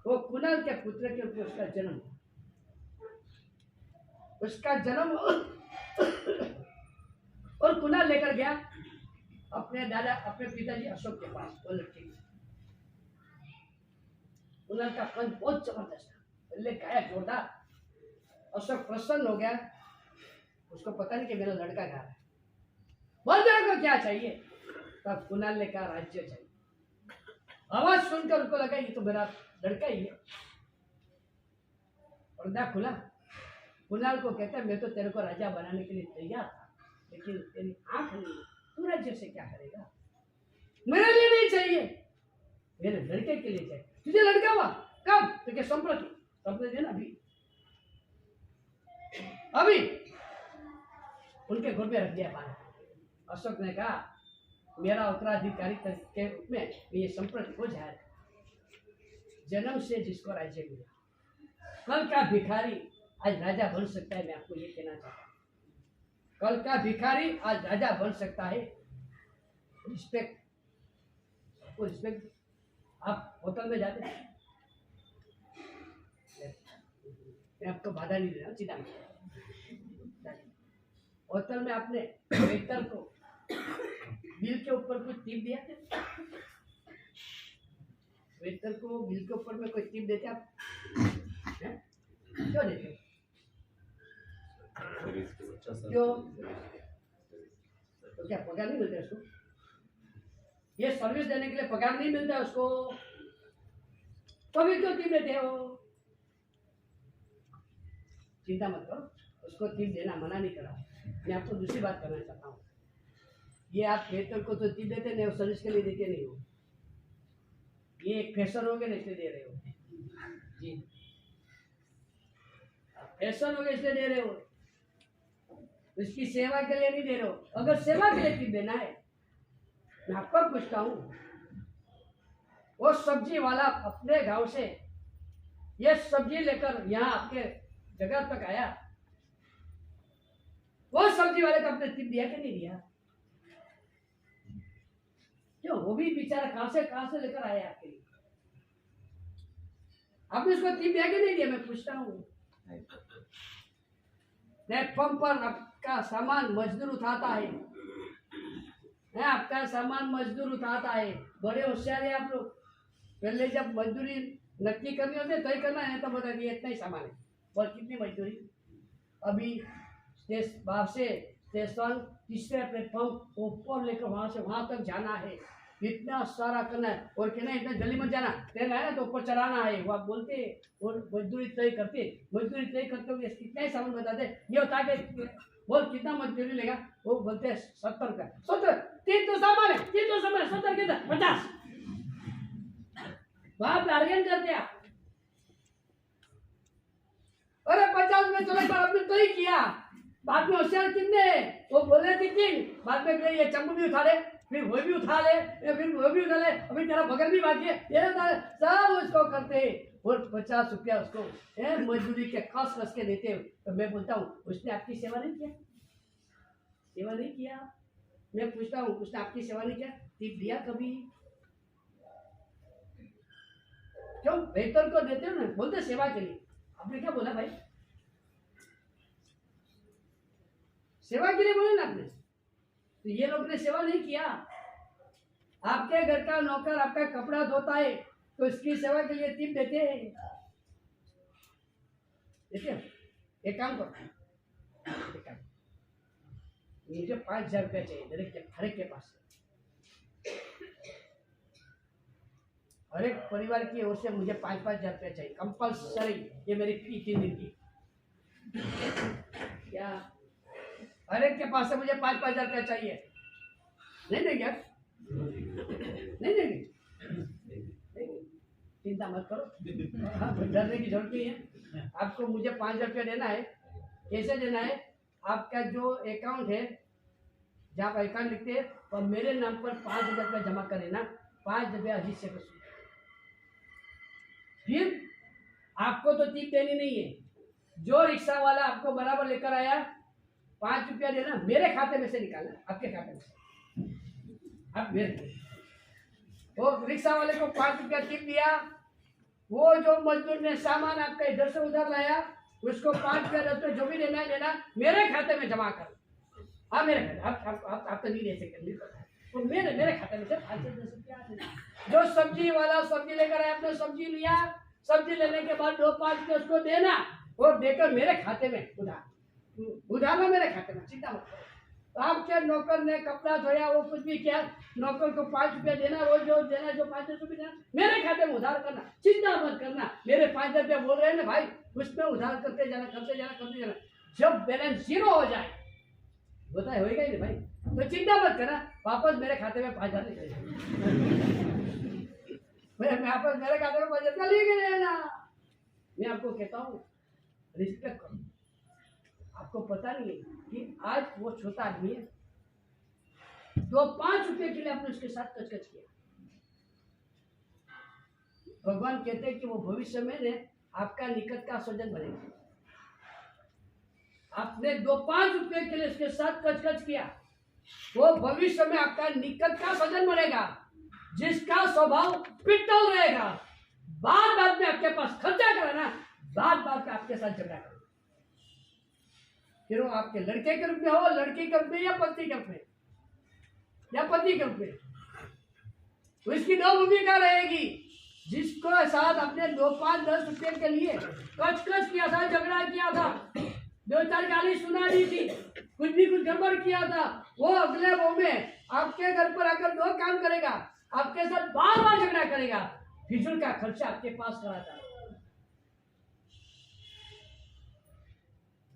[SPEAKER 4] वो कुणाल के पुत्र के ऊपर उसका जन्म और कुणाल लेकर गया अपने पिताजी अशोक के पास, वो लड़की। कुणाल का कंठ बहुत जबरदस्त था, पहले गाया जोरदार। अशोक प्रसन्न हो गया, उसको पता नहीं कि मेरा लड़का गा रहा है, बोल तेरे को क्या चाहिए? तब कुणाल ने कहा राज्य चाहिए। आवाज सुनकर उसको लगा ये तो मेरा लड़का ही है। पर्दा खुला, कुणाल को कहता है मैं तो तेरे को राजा बनाने के लिए तैयार था, लेकिन तेरी आंख नहीं, तू राज्य से क्या करेगा? मेरे लिए नहीं चाहिए, मेरे लड़के के लिए चाहिए। तुझे लड़का हुआ कब? तो क्या संप्रति देना अभी उनके घर में रख दिया पानी। अशोक ने कहा मेरा उत्तराधिकारी के रूप में ये संप्रति हो जाए, जन्म से जिसको राज्य मिला, कल का भिखारी आज राजा बन सकता है। मैं आपको ये कहना चाहता हूँ, कल का भिखारी आज राजा बन सकता है। रिस्पेक्ट, आपको रिस्पेक्ट। आप होटल में जाते हैं, मैं आपको बाधा नहीं दे रहा, सीधा होटल में आपने वेटर को बिल के ऊपर कुछ टिप दिया? वेटर को बिल के ऊपर में कोई टिप देते आप? क्यों देते? क्यों? तो क्या पगार नहीं मिलता उसको? ये सर्विस देने के लिए पगार नहीं मिलता उसको, तो भी क्यों टिप देते हो? चिंता मत करो, उसको टिप देना मना नहीं करा। मैं आपको दूसरी बात करना चाहता हूँ, ये आप वेटर को तो टिप देते नहीं, सर्विस के लिए देते नहीं हो, ये एक फैशन हो गया ना इसलिए दे रहे हो जी, फैशन हो गया इसलिए दे रहे हो, उसकी सेवा के लिए नहीं दे रहे हो। अगर सेवा के लिए टिप देना है, मैं आपको पूछता हूँ, वो सब्जी वाला अपने गांव से ये सब्जी लेकर यहाँ आपके जगह तक आया, वो सब्जी वाले को आपने टिप दिया कि नहीं दिया? क्यों? वो भी बेचारा कहां से लेकर आया आपके लिए। आपने उसको टिप दिया कि नहीं दिया, मैं पूछता हूँ। प्लेटफॉर्म पर आपका सामान मजदूर उठाता है, आपका सामान मजदूर उठाता है। बड़े होशियार है आप लोग। पहले जब मजदूरी नक्की करनी होती है तो ही करना है, तो बता दिए इतना ही सामान है, और कितनी मजदूरी। अभी बाहर से स्टेशन तीसरे प्लेटफॉर्म ऊपर लेकर वहां से वहां तक जाना है, इतना सारा करना है। और कहना इतना जल्दी मत जाना, ट्रेन है ना तो ऊपर चढ़ाना है, वो आप बोलते हैं। और मजदूरी तय करते, मजदूरी तय करते हुए कितना ही सामान बताते। ये होता है कि बोल कितना मजदूरी लेगा, वो बोलते हैं 70 का। 70 तीन तो सामान है, 70 कितना 50। वहां बार्गेन करते आप। अरे 50 में चलो, पर आपने तो ही किया। बाद में होशियार कितने, वो बोल रहे थे 3, बाद में ये चंपू भी उठा ले, फिर वो भी उठा ले, फिर वो भी उठा ले, अभी तेरा बगल भी बाकी है, ये सब उसको करते। और 50 रुपया उसको मजदूरी के कस के देते। तो मैं बोलता हूँ उसने आपकी सेवा नहीं किया, सेवा नहीं किया। मैं पूछता हूँ उसने आपकी सेवा नहीं किया, टिप दिया कभी? क्यों वेतन को देते हो ना, बोलते सेवा के लिए। आपने क्या बोला भाई? सेवा के लिए बोले ना आपने। तो ये लोग ने सेवा नहीं किया। आपके घर का नौकर आपका कपड़ा धोता है तो इसकी सेवा के लिए टिप देते हैं। देखिए एक काम करो, मुझे 5,000 रुपया चाहिए हर एक के पास। हर एक परिवार की ओर से मुझे 5,000 रुपया चाहिए कंपल्सरी। ये मेरी फी 3 दिन की। क्या हर एक के पास से मुझे 5,000 रुपया चाहिए? नहीं देंगे आप? नहीं देंगे? चिंता मत करो, डरने की जरूरत नहीं है। आपको मुझे 5,000 रुपया देना है। कैसे देना है? आपका जो अकाउंट है, जहाँ पर अकाउंट लिखते हैं, और मेरे नाम पर 5,000 रुपया जमा कर देना। 5 रुपया अजीत से कुछ। फिर आपको तो टिप देनी नहीं है। जो रिक्शा वाला आपको बराबर लेकर आया 5 रुपया देना, मेरे खाते में से निकालना, आपके खाते में से। आप मेरे वो रिक्शा वाले को 5 रुपया टिप दिया। वो जो मजदूर ने सामान आपका इधर से उधर लाया, उसको 5 रुपया 10 रुपया जो भी देना है देना, मेरे खाते में जमा कर। हाँ मेरे खाते, आप तो नहीं दे सकते, तो मेरे खाते में से 5 से 10 रुपया देना। जो सब्जी वाला सब्जी लेकर आया, आपने सब्जी लिया, सब्जी लेने के बाद 2-5 रुपया उसको देना, और देकर मेरे खाते में उधारना, मेरे खाते में। चिंता मत करो। आपके नौकर ने कपड़ा धोया, वो कुछ भी किया, नौकर को 5 रुपया देना, रोज रोज देना, जो 5 रुपया देना, मेरे खाते में उधार करना। चिंता मत करना, मेरे 5 रुपया बोल रहे हैं ना भाई, उसमें उधार करते जाना, करते जाना, करते जाना। जब बैलेंस 0 हो जाए, बताए होएगा ही नहीं भाई, तो चिंता मत करना, वापस मेरे खाते में 5,000 वापस मेरे खाते में 5,000 लेके रहना। मैं आपको कहता हूँ रिस्पेक्ट करो। आपको पता नहीं है कि आज वो छोटा आदमी है, तो 5 रुपये के लिए आपने उसके साथ कचकच किया। भगवान कहते हैं कि वो भविष्य में आपका निकट का स्वजन बनेगा। आपने 2-5 रुपये के लिए उसके साथ कचकच किया, वो भविष्य में आपका निकट का स्वजन बनेगा, जिसका स्वभाव पिट्टल रहेगा। बार में आपके पास खर्चा कराना, बार पे आपके साथ झगड़ा करना। फिर वो आपके लड़के के रूप में हो, लड़की के रूप में, या पति के रूप में, या पति के रूप में, तो इसकी 2 भूमिका रहेगी। जिसको साथ अपने 2-5-10 रुपये के लिए कचकच किया था, झगड़ा किया था, 2-4 गाली सुना दी थी, कुछ भी कुछ गड़बड़ किया था, वो अगले वो में आपके घर पर आकर 2 काम करेगा, आपके साथ बार झगड़ा करेगा, फिजूल का खर्चा आपके पास कराता है।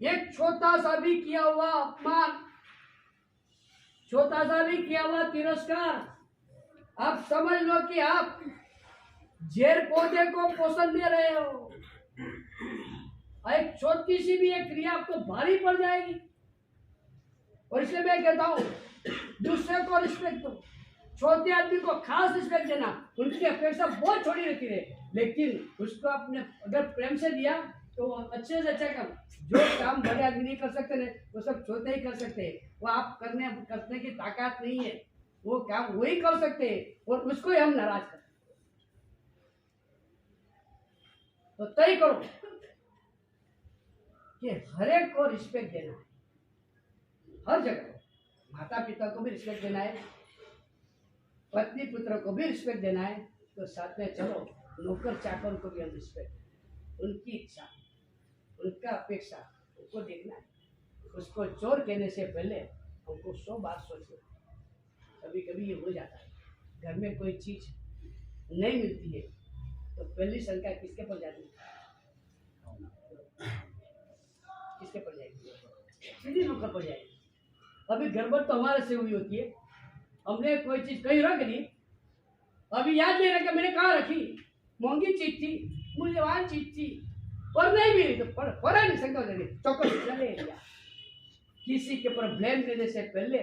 [SPEAKER 4] एक छोटा सा भी किया हुआ अपमान, छोटा सा भी किया हुआ तिरस्कार, आप समझ लो कि आप जैर पौधे को पोषण दे रहे हो। एक छोटी सी भी एक क्रिया आपको भारी पड़ जाएगी। और इसलिए मैं कहता हूं दूसरे को रिस्पेक्ट दो, छोटे आदमी को खास रिस्पेक्ट देना। उनकी अपेक्षा बहुत छोटी रहती है, लेकिन उसको आपने अगर प्रेम से दिया तो अच्छे से अच्छा काम, जो काम बड़े आदमी नहीं कर सकते ना, वो सब छोटे ही कर सकते हैं। वो आप करने की ताकत नहीं है, वो काम वही कर सकते हैं, और उसको ही हम नाराज करते हैं। तो तय करो कि हर एक को रिस्पेक्ट देना है, हर जगह। माता पिता को भी रिस्पेक्ट देना है, पत्नी पुत्र को भी रिस्पेक्ट देना है, तो साथ में चलो नौकर चाकर को भी हम रिस्पेक्ट, उनकी इच्छा, उनका अपेक्षा उनको देखना है। उसको चोर कहने से पहले हमको 100 बार सोचना। कभी कभी ये हो जाता है, घर में कोई चीज नहीं मिलती है तो पहली शंका किसके पर जाती है? किसके पर जाएगी? सीधी नौकर पर जाएगी। अभी गड़बड़ तो हमारे से हुई होती है, हमने कोई चीज कहीं रख दी, अभी याद नहीं रखा मैंने कहाँ रखी, महंगी चीज थी, मूल्यवान चीज थी और नहीं मिली तो फौरन नहीं शंका हो जाएगी, चौकस चले लिया। किसी के ऊपर ब्लेम देने से पहले,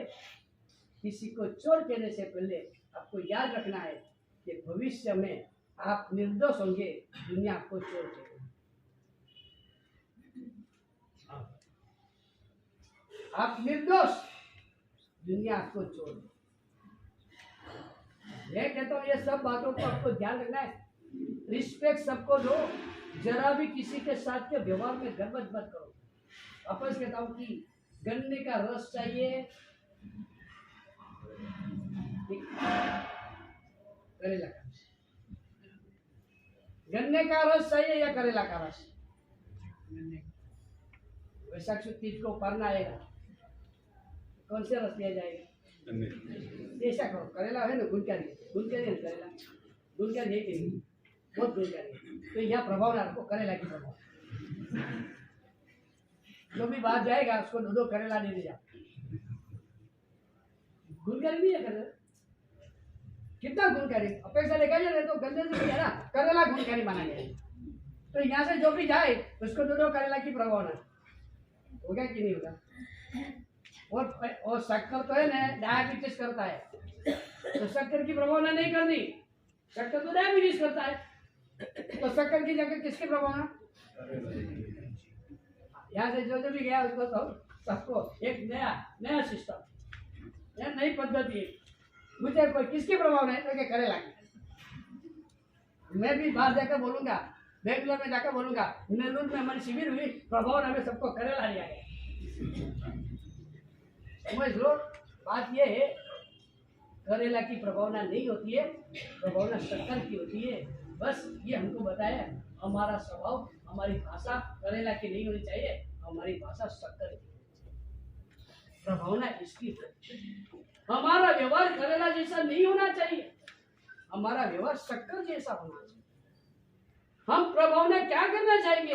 [SPEAKER 4] किसी को चोर कहने से पहले आपको याद रखना है कि भविष्य में आप निर्दोष होंगे, दुनिया आपको चोर कहेगी। आप निर्दोष, दुनिया आपको चोर। मैं कहता हूँ ये सब बातों को आपको ध्यान रखना है। रिस्पेक्ट सबको दो, जरा भी किसी के साथ के व्यवहार में गड़बड़ मत करो। वापस कहता हूँ कि गन्ने का रस चाहिए, करेला का रस, गन्ने का रस चाहिए या करेला का रस? वैशाख शुद्ध तीज को पारना आएगा, कौन से रस लिया जाएगा? ऐसा करो, करेला है ना गुणकारी करेला, गुणकारी है कि नहीं? बहुत गुणकारी। तो यह प्रभाव ना रखो, करेला की प्रभाव। जो भी बाहर जाएगा उसको दो करेला दे दीजिए। गुणकारी नहीं है करेला, कितना गुणकारी। अपेक्षा देखा जाए तो गंदे से ना करेला गुणकारी माना गया है। तो यहाँ से जो भी जाए उसको दो करेला की प्रभाव ना होगा कि नहीं होगा? और शक्कर तो है ना डायबिटीज करता है, तो शक्कर की प्रभावना नहीं करनी। शक्कर तो डायबिटीज करता है, तो शक्कर की जगह किसकी प्रभावना? यहाँ से जो भी गया उसको तो सबको एक नया सिस्टम, नई पद्धति। मुझे कोई किसकी प्रभावना है तो क्या करेला की। मैं भी बाहर जाकर बोलूंगा, बेंगलोर में जाकर बोलूंगा, नेल्लूर में हमारी शिविर हुई, प्रभावना में सबको करेला लिया गया। समझ लो, बात ये है करेला की प्रभावना नहीं होती है, प्रभावना शक्कर की होती है। बस ये हमको बताया, हमारा स्वभाव, हमारी भाषा करेला की नहीं होनी चाहिए, हमारी भाषा शक्कर की, प्रभावना इसकी है। हमारा व्यवहार करेला जैसा नहीं होना चाहिए, हमारा व्यवहार शक्कर जैसा होना चाहिए। हम प्रभावना क्या करना चाहेंगे?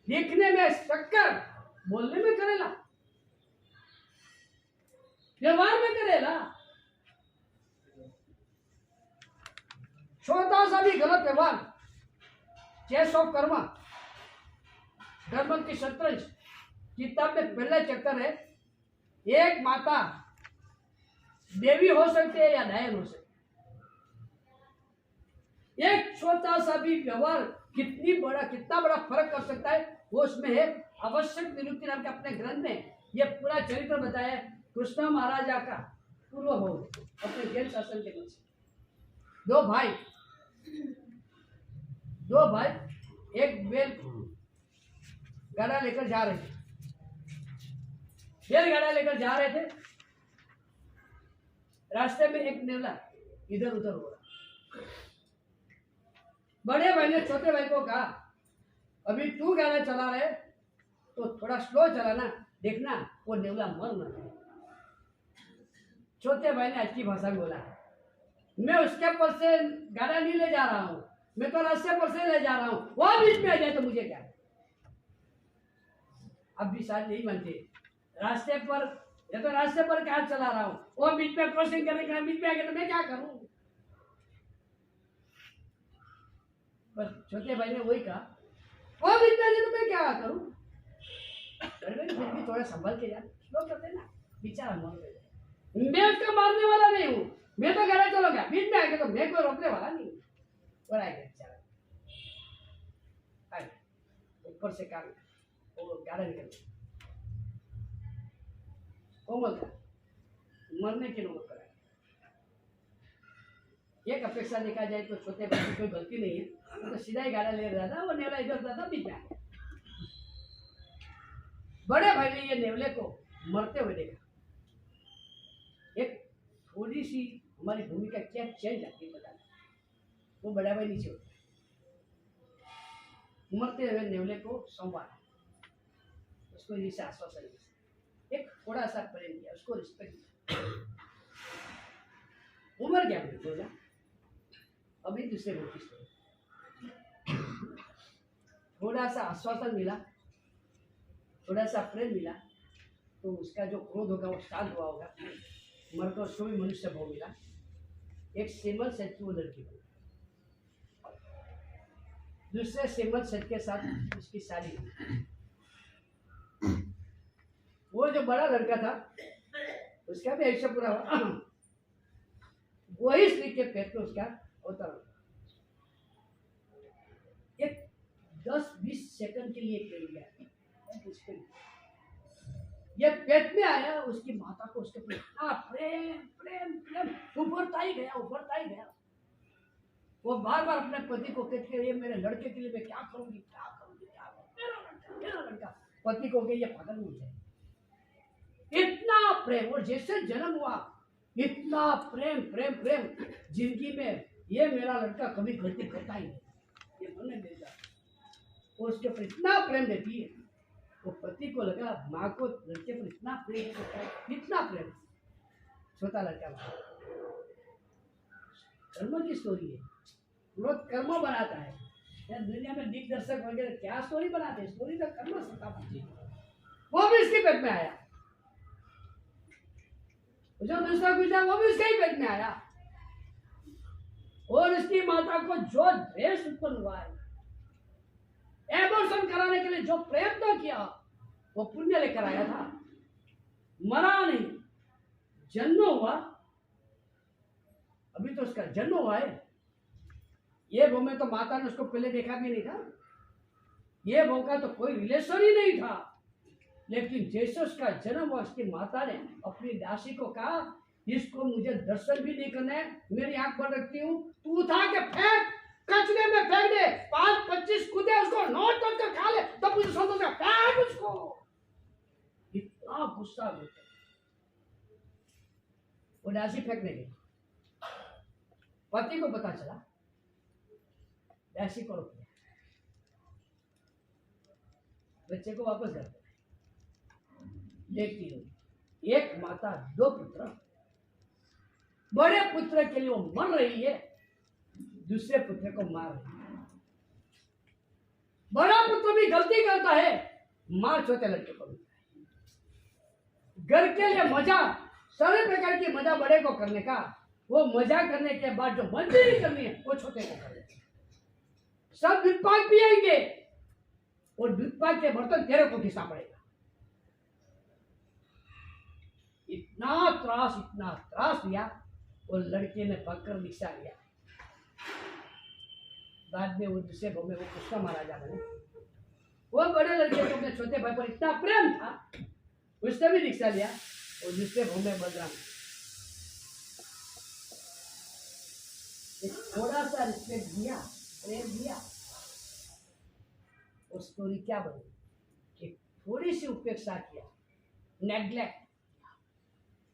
[SPEAKER 4] दिखने में शक्कर, बोलने में करेला, व्यवहार में करेला। छोटा सा भी गलत व्यवहार, चेस ऑफ कर्म, कर्म की शतरंज किताब में पहले चक्कर है। एक माता देवी हो सकती है या डायन हो सकती है। एक छोटा सा भी व्यवहार कितना बड़ा फर्क कर सकता है, वो उसमें है। आवश्यक निरुक्ति नाम के अपने ग्रंथ में ये पूरा चरित्र बताया है कृष्ण महाराजा का पूर्व भोग अपने जैन शासन के नीचे। दो भाई एक बैल गाड़ा लेकर जा रहे थे, बैलगाड़ा लेकर जा रहे थे। रास्ते में एक नेवला इधर उधर हो रहा। बड़े भाई ने छोटे भाई को कहा, अभी तू गाड़ा चला रहे तो थोड़ा स्लो चलाना, देखना वो नेवला मर न जाए। छोटे भाई ने अच्छी भाषा में बोला, मैं उसके पर से गाड़ा नहीं ले जा रहा हूँ, मैं तो रास्ते पर से ले जा रहा हूँ, वो बीच में आ जाए तो मुझे क्या। अब भी शायद नहीं मानते, रास्ते पर या तो रास्ते पर कार चला रहा हूँ, वो बीच में क्रॉसिंग करने का बीच में आ गया तो मैं क्या करूँ। पर छोटे भाई ने वही कहा, वो बीच में आ जाए तो मैं क्या करूँ। फिर भी थोड़ा संभल के यार, लोग करते ना बेचारा मर गया। मैं उसका मारने वाला नहीं हूँ, मैं तो गाड़ा चलूंगा, बीच में आ गया तो मैं कोई रोकने वाला नहीं हूँ। और आ गया बेचारा, ऊपर से कार वो गाड़ा निकल कोमल था, मरने की नौबत पर। एक अपेक्षा देखा जाए तो छोटे भाई की कोई गलती नहीं है, तो सीधा ही गाड़ा ले रहा था, वो नेवला इधर उधर था, बीच में आ गया। बड़े भाई ने ये नेवले को मरते हुए देखा। एक थोड़ी सी हमारी भूमिका क्या चेंज आती है बताना। वो बड़ा भाई नीचे उतरा, मरते हुए नेवले को संभाला, उसको नीचे आश्वासन दिया, एक थोड़ा सा प्रेम किया, उसको रिस्पेक्ट दिया। उम्र क्या हुई बोला, अभी दूसरे नोटिस थोड़ा सा आश्वासन मिला, थोड़ा सा प्रेम मिला, तो उसका जो क्रोध होगा वो शांत हुआ होगा। मरकर उसको भी मनुष्य भाव मिला। एक सेमल सेठ की वो लड़की बनी, दूसरे सेमल सेठ के साथ उसकी शादी हुई। वो जो बड़ा लड़का था उसका भी आयुष्य पूरा हुआ, वही स्त्री के पेट में उसका अवतार हुआ। एक 10-20 सेकंड के लिए प्रेम गया, ये पेट में आया, उसकी माता को उसके प्रति इतना प्रेम प्रेम प्रेम उभरता ही गया। वो बार बार अपने पति को कहती है, ये मेरे लड़के के लिए मैं क्या करूंगी, मेरा लड़का। पति को ये पागल हो जाए, इतना प्रेम। और जैसे जन्म हुआ इतना प्रेम प्रेम प्रेम, जिंदगी में ये मेरा लड़का कभी गलती करता ही नहीं, ये मन में मिलता। वो उसके ऊपर इतना प्रेम देती है, वो पति को लगा माँ को लड़के पर इतना प्रेम करता है, इतना प्रेम। छोटा लड़का कर्म की स्टोरी है, लोग कर्म बनाता है। यार दुनिया में दिग्दर्शक वगैरह क्या स्टोरी बनाते हैं, स्टोरी तो कर्म सकता है। वो भी इसके पेट में आया, जो दूसरा गुजरा वो भी उसके ही पेट में आया। और इसकी माता को जो द्वेष उत्पन्न हुआ है, एबॉर्शन कराने के लिए जो प्रयत्न किया, वो पुण्य लेकर आया था। मरा नहीं, जन्म हुआ, अभी तो उसका जन्म हुआ है। ये बहू में तो माता ने उसको पहले देखा भी नहीं था, ये बहू का तो कोई रिलेशन ही नहीं था। लेकिन जैसे उसका जन्म हुआ, उसकी माता ने अपनी दासी को कहा, इसको मुझे दर्शन भी नहीं करना है, मेरी आंख बंद रखती हूँ, तू उठा के फेंक, कचरे में फेंक दे, 5-25 कूदे उसको नोट कर खा ले, तब मुझे संतोष है, फेंक उसको। इतना गुस्सा होता, वो दासी फेंकने गई। पति को पता चला, दासी को रोक दिया, बच्चे को वापस कर दिया। लेकिन एक माता 2 पुत्र, बड़े पुत्र के लिए वो मर रही है, दूसरे पुत्र को मार रही है। बड़ा पुत्र भी गलती करता है, मार छोटे लड़के को मिलता है। घर के लिए मजा, सारे प्रकार की मजा बड़े को करने का, वो मजा करने के बाद जो मजदूरी करनी है वो छोटे को कर देते। सब दूध पाक पिएंगे और दूध पाक के बर्तन तेरे को घिसना पड़ेगा। इतना त्रास दिया, और लड़के ने पकड़ दीक्षा लिया। बाद में वो दूसरे भाव में वो पुष्पा महाराजा बने। वो बड़े लड़के को अपने छोटे भाई पर इतना प्रेम था, उसने भी दीक्षा लिया, और दूसरे भाव में बलराम। थोड़ा सा रिस्पेक्ट दिया, प्रेम दिया, और स्टोरी क्या बनी कि थोड़ी सी उपेक्षा किया, नेग्लेक्ट,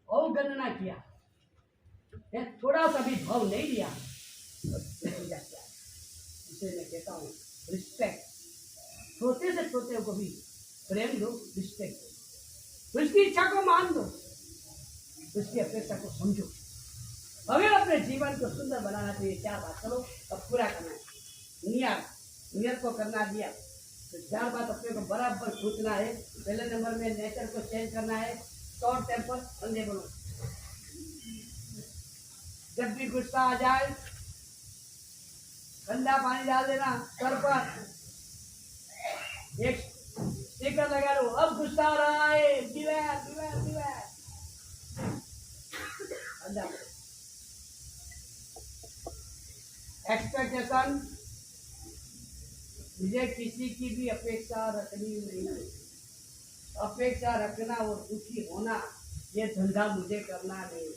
[SPEAKER 4] अवगणना किया, थोड़ा सा भी भाव नहीं दिया, इसे मैं कहता हूँ रिस्पेक्ट। छोटे से छोटे को भी प्रेम दो, रिस्पेक्ट दो, उसकी इच्छा को मान दो, उसकी अपेक्षा को समझो। अगर अपने जीवन को सुंदर बनाना चाहिए, क्या बात करो, अब पूरा करना है। नियर को करना दिया, तो 4 बात अपने को बराबर सोचना है। पहले नंबर में नेचर को चेंज करना है, शॉर्ट टेम्पर, अंधे बनो। जब भी गुस्सा आ जाए, ठंडा पानी डाल देना सर पर, एक स्टिकर लगा लो, अब गुस्सा आ रहा है, beware, beware, beware। एक्सपेक्टेशन, मुझे किसी की भी अपेक्षा रखनी नहीं, अपेक्षा रखना और दुखी होना ये धंधा मुझे करना नहीं।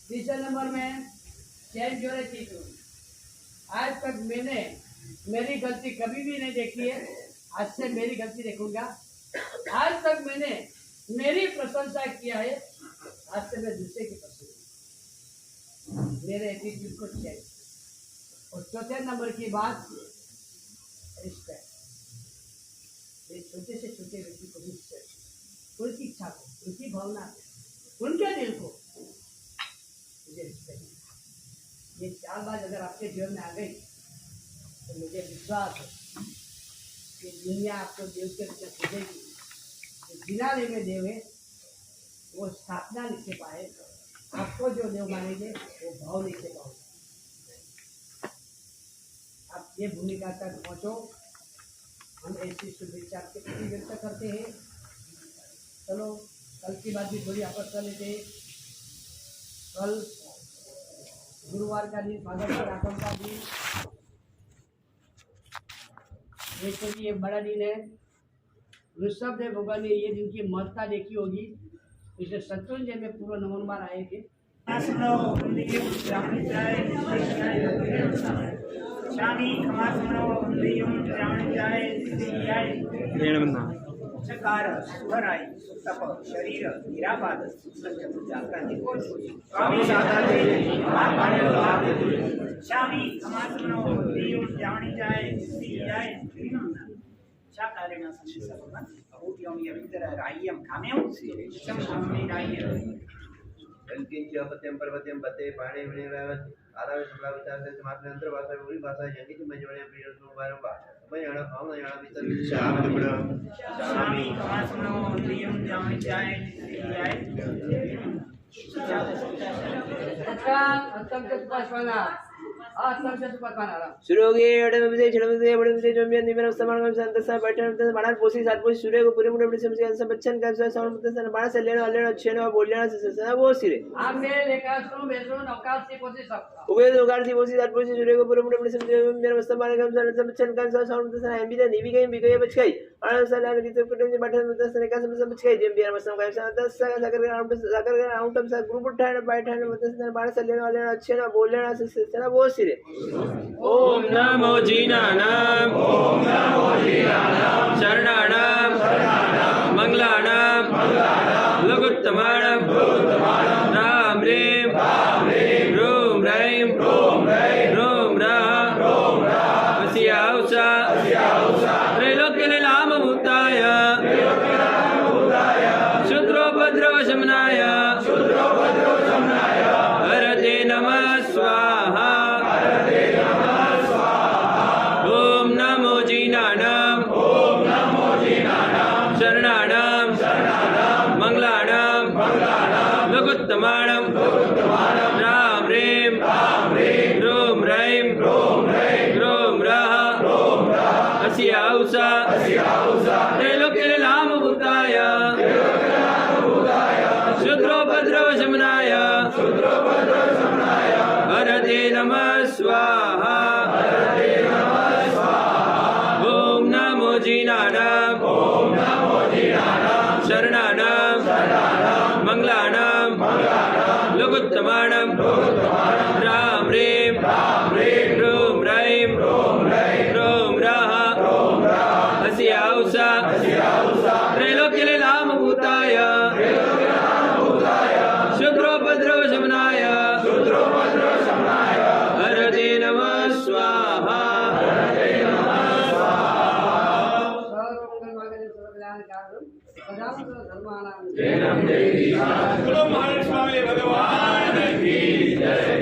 [SPEAKER 4] तीसरे नंबर में चैन जोड़े चीज। आज तक मैंने मेरी गलती कभी भी नहीं देखी है, आज से मेरी गलती देखूंगा। आज तक मैंने मेरी प्रशंसा किया है, आज से मैं दूसरे की प्रशंसा, मेरे एटीट्यूड को चेंज। और चौथे नंबर की बात, रिस्पेक्ट। ये छोटे से छोटे व्यक्ति को रिस्पेक्ट, उनकी इच्छा को, उनकी भावना को, उनके दिल को मुझे रिस्पेक्ट। ये 4 बात अगर आपके जीवन में आ गई तो मुझे विश्वास है कि दुनिया आपको देव के रूप में पूजेगी। बिना देव में देव है वो स्थापना नहीं से पाए, आपको जो देव मानेंगे वो भाव नहीं से पाओगे। आप ये भूमिका तक पहुँचो, हम ऐसी शुभेच्छा आपके प्रति व्यक्त करते हैं। चलो कल की बात भी थोड़ी आपस कर लेते हैं। कल गुरुवार का दिन, फादर का राखम का दिन, जैसे कि ये बड़ा दिन है। ऋषभदेव भगवान ने ये दिन की महत्ता देखी होगी, इसलिए शत्रुंजय में पूर्व नवंबर आए थे।
[SPEAKER 2] चकार सुधराई तप शरीर निरापाद शामी खमासनो देव जानी जाए जाए चा कारेण संसपन अभूतियों यवितर राय्यम काम्यम चम हमने राय्य
[SPEAKER 7] किंच अपत्यम पर्वत्यम बते पाणे विने वैवत आरावे सबला विचार से समाप्त अंतर भाषा पूरी भाषा जंगी की मजवणे प्रिय सुबारम बा मैं याना भाव ना याना भीतर शाम बड़ा
[SPEAKER 2] शामी खमासनो देव जानी जाए
[SPEAKER 7] सुरोगे अडमसे छडमसे बडमसे जम्बियन निमेर समानगम संतसा बैठन बाणा पोसी सातपोसी सूर्य को पूरे मुंडे समझ के संबच्छन का साउंड मुतसन बाणा से लेनो लेनो छेनो बोलना से वो सिरे
[SPEAKER 4] आप मेरे लेकर सुनो बेसुनो नौकार से पोसी सकता
[SPEAKER 7] उबे दोगार सी पोसी सातपोसी सूर्य को पूरे मुंडे समझ के मेरे समानगम संबच्छन का साउंड मुतसन एमबी ने निवी गई बिगई बचकाई बाणा से लेनो की तो कुटुंब बैठन मुतसन का समझ बचकाई जम्बियन मसम का संतस सागर आउट ऑफ ग्रुप उठाने बैठने मुतसन बाणा से लेनो लेनो छेनो बोलना से वो सिरे
[SPEAKER 9] ओम नमो जीनानाम शरणानाम मंगलानाम लघुत्तमानाम राम रेम रोम रैम रोम राम वसियाउसा त्रैलोक्य लीलाम भूताय शूद्रोपद्रवशमनाय हरते नमः स्वाहा शरणानाम मंगलानाम लघुत्तमानाम राम रेम रोम रैम रोम रः वसियाउसा त्रैलोक्य लीलाम भूताय शूद्रोपद्रवशमनाय हरते नमः स्वाहा ओम नमो जीनानाम शरणानाम मंगलानाम लघुत्तमानाम राम रेम रोम रैम रोम रः वसियाउसा त्रैलोक्य लीलाम भूताय शूद्रोपद्रवशमनाय हरते नमः स्वाहा
[SPEAKER 3] बोलो महाराज स्वामी भगवान की जय।